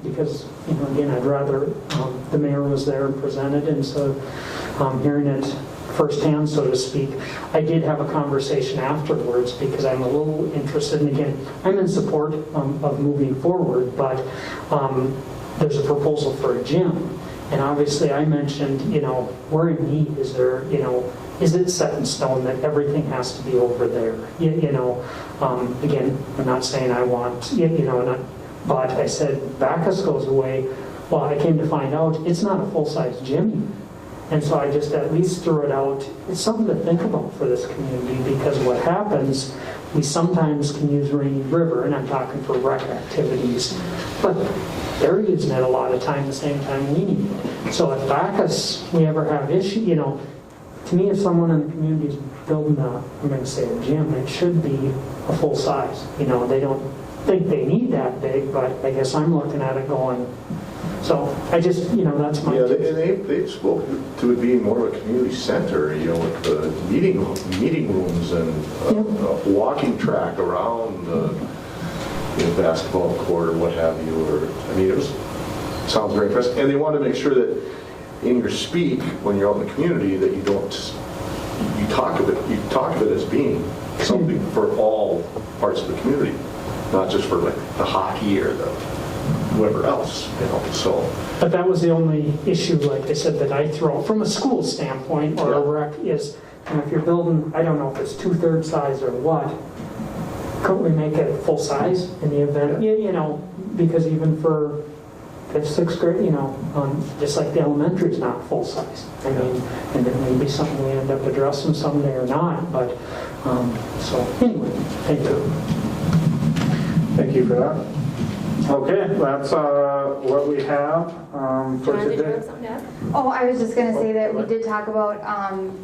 because, you know, again, I'd rather, the mayor was there and presented, and so hearing it firsthand, so to speak. I did have a conversation afterwards because I'm a little interested, and again, I'm in support of moving forward, but there's a proposal for a gym. And obviously I mentioned, you know, we're in need. Is there, you know, is it set in stone that everything has to be over there? You know, again, I'm not saying I want, you know, but I said Bacchus goes away. Well, I came to find out it's not a full-size gym. And so I just at least threw it out. It's something to think about for this community, because what happens, we sometimes can use Rainy River, and I'm talking for rec activities, but they're using it a lot of time the same time we need it. So at Bacchus, we ever have issue, you know, to me, if someone in the community is building I'm going to say a gym, it should be a full size. You know, they don't think they need that big, but I guess I'm looking at it going, so I just, you know, that's my... Yeah, and they spoke to it being more of a community center, you know, with the meeting rooms and a walking track around the basketball court or what have you. Or, I mean, sounds very impressive. And they want to make sure that in your speak, when you're out in the community, that you talk of it as being something for all parts of the community, not just for like the hockey or the whoever else, you know, so. But that was the only issue, like I said, that I throw from a school standpoint or a rec is, you know, if you're building, I don't know if it's 2/3 size or what, couldn't we make it full size in the event, you know, because even for 5th, 6th grade, you know, just like the elementary is not full size. I mean, and it may be something we end up addressing someday or not, but, so anyway, thank you. Thank you for that. Okay, that's what we have for today. Oh, I was just going to say that we did talk about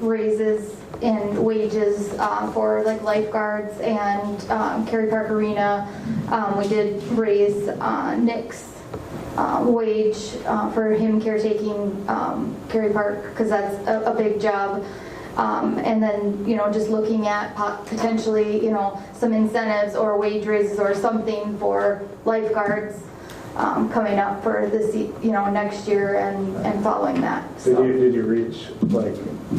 raises in wages for like lifeguards and Cary Park Arena. We did raise Nick's wage for him caretaking Cary Park, because that's a big job. And then, you know, just looking at potentially, you know, some incentives or wage raises or something for lifeguards coming up for this, you know, next year and following that. So. Did you reach like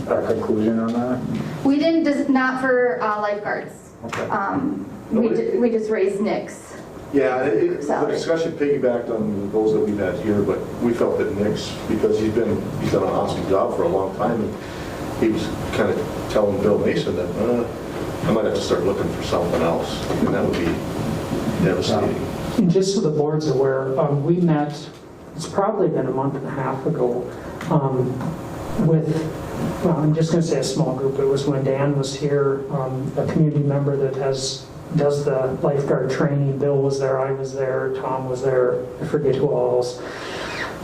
a conclusion on that? We didn't, just not for lifeguards. Okay. We just raised Nick's. Yeah, the discussion piggybacked on those that we've had here, but we felt that Nick's, because he's done an awesome job for a long time, and he was kind of telling Bill Mason that I might have to start looking for something else, and that would be devastating. And just so the board's aware, we met, it's probably been a month and a half ago, with, well, I'm just going to say a small group. It was when Dan was here, a community member that does the lifeguard training. Bill was there, I was there, Tom was there, I forget who else.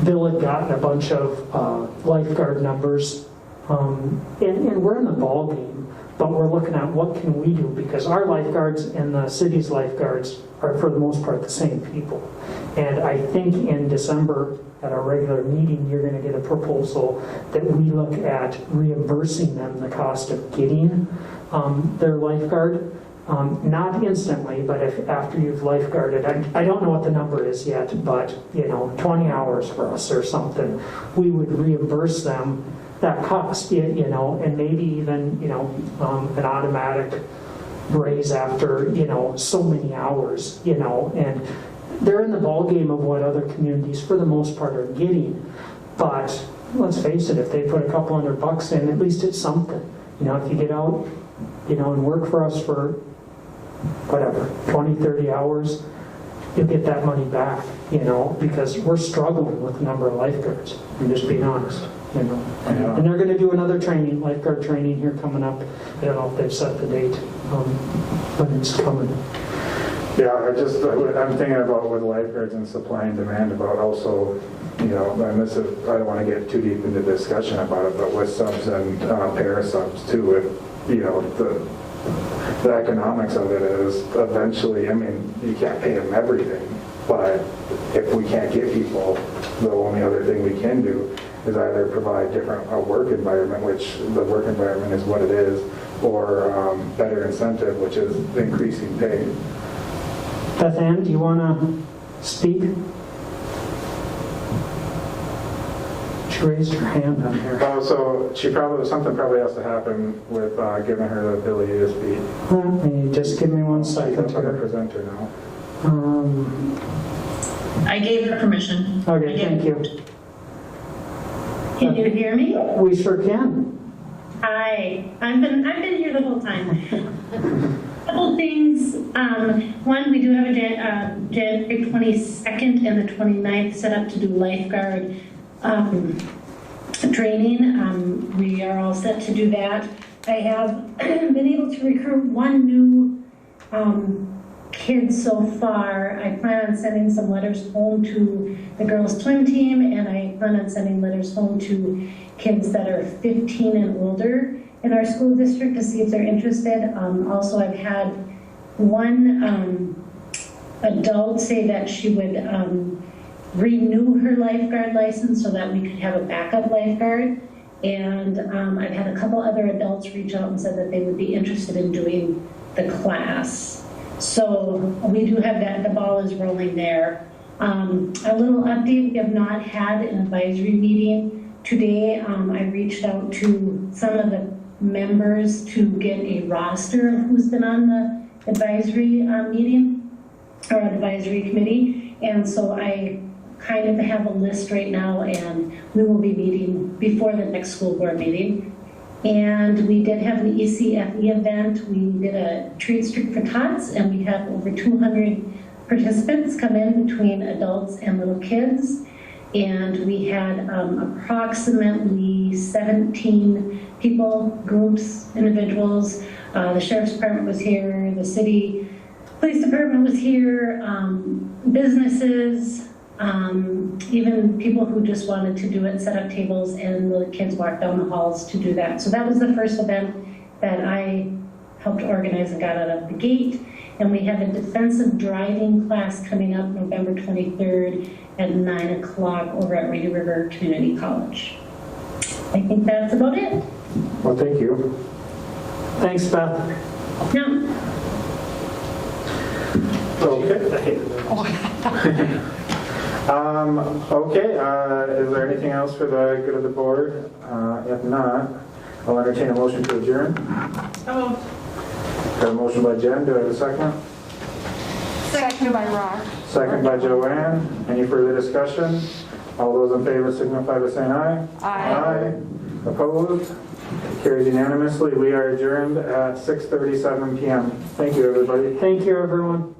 Bill had gotten a bunch of lifeguard numbers. And we're in the ball game, but we're looking at what can we do, because our lifeguards and the city's lifeguards are for the most part the same people. And I think in December at our regular meeting, you're going to get a proposal that we look at reimbursing them the cost of getting their lifeguard. Not instantly, but if after you've lifeguarded, I don't know what the number is yet, but you know, 20 hours for us or something, we would reimburse them that cost, you know, and maybe even, you know, an automatic raise after, you know, so many hours, you know, and they're in the ballgame of what other communities for the most part are getting. But let's face it, if they put a couple $100 in, at least it's something. You know, if you get out, you know, and work for us for whatever, 20, 30 hours, you'll get that money back, you know, because we're struggling with the number of lifeguards. I'm just being honest. You know, and they're going to do another training, lifeguard training here coming up. I don't know if they've set the date when it's coming. Yeah, I'm thinking about with lifeguards and supply and demand about also and this is, I don't want to get too deep into discussion about it, but with subs and para subs too, the economics of it is eventually, I mean, you can't pay them everything, but if we can't get people, the only other thing we can do is either provide a work environment, which the work environment is what it is, or better incentive, which is increasing pay. Beth Ann, do you want to speak? She raised her hand on here. Oh, so something probably has to happen with giving her the ability to speak. Just give me 1 second. She's up on the presenter now. I gave her permission. Okay, thank you. Can you hear me? We sure can. Hi, I've been here the whole time. Couple things. One, we do have a January 22nd and the 29th set up to do lifeguard training. We are all set to do that. I have been able to recruit one new kid so far. I plan on sending some letters home to the girls' swim team, and I plan on sending letters home to kids that are 15 and older in our school district to see if they're interested. Also, I've had one adult say that she would renew her lifeguard license so that we could have a backup lifeguard. And I've had a couple other adults reach out and said that they would be interested in doing the class. So we do have that, the ball is rolling there. A little update, we have not had an advisory meeting. Today, I reached out to some of the members to get a roster of who's been on the advisory meeting or advisory committee. And so I kind of have a list right now, and we will be meeting before the next school board meeting. And we did have an ECFE event. We did a treat streak for tots, and we had over 200 participants come in between adults and little kids. And we had approximately 17 people, groups, individuals. The sheriff's department was here, the city police department was here, businesses, even people who just wanted to do it, set up tables, and the kids walked down the halls to do that. So that was the first event that I helped organize and got out of the gate. And we have a defensive driving class coming up November 23rd at 9 o'clock over at Rainy River Community College. I think that's about it. Well, thank you. Thanks, Beth. No. Okay. Okay, is there anything else for the good of the board? If not, I'll entertain a motion to adjourn. Oh. Got a motion by Jen, do I have a second? Second by Rock. Second by Joanne. Any further discussion? All those in favor signify by saying aye. Aye. Opposed? Carried unanimously. We are adjourned at 6:37 p.m. Thank you, everybody. Thank you, everyone.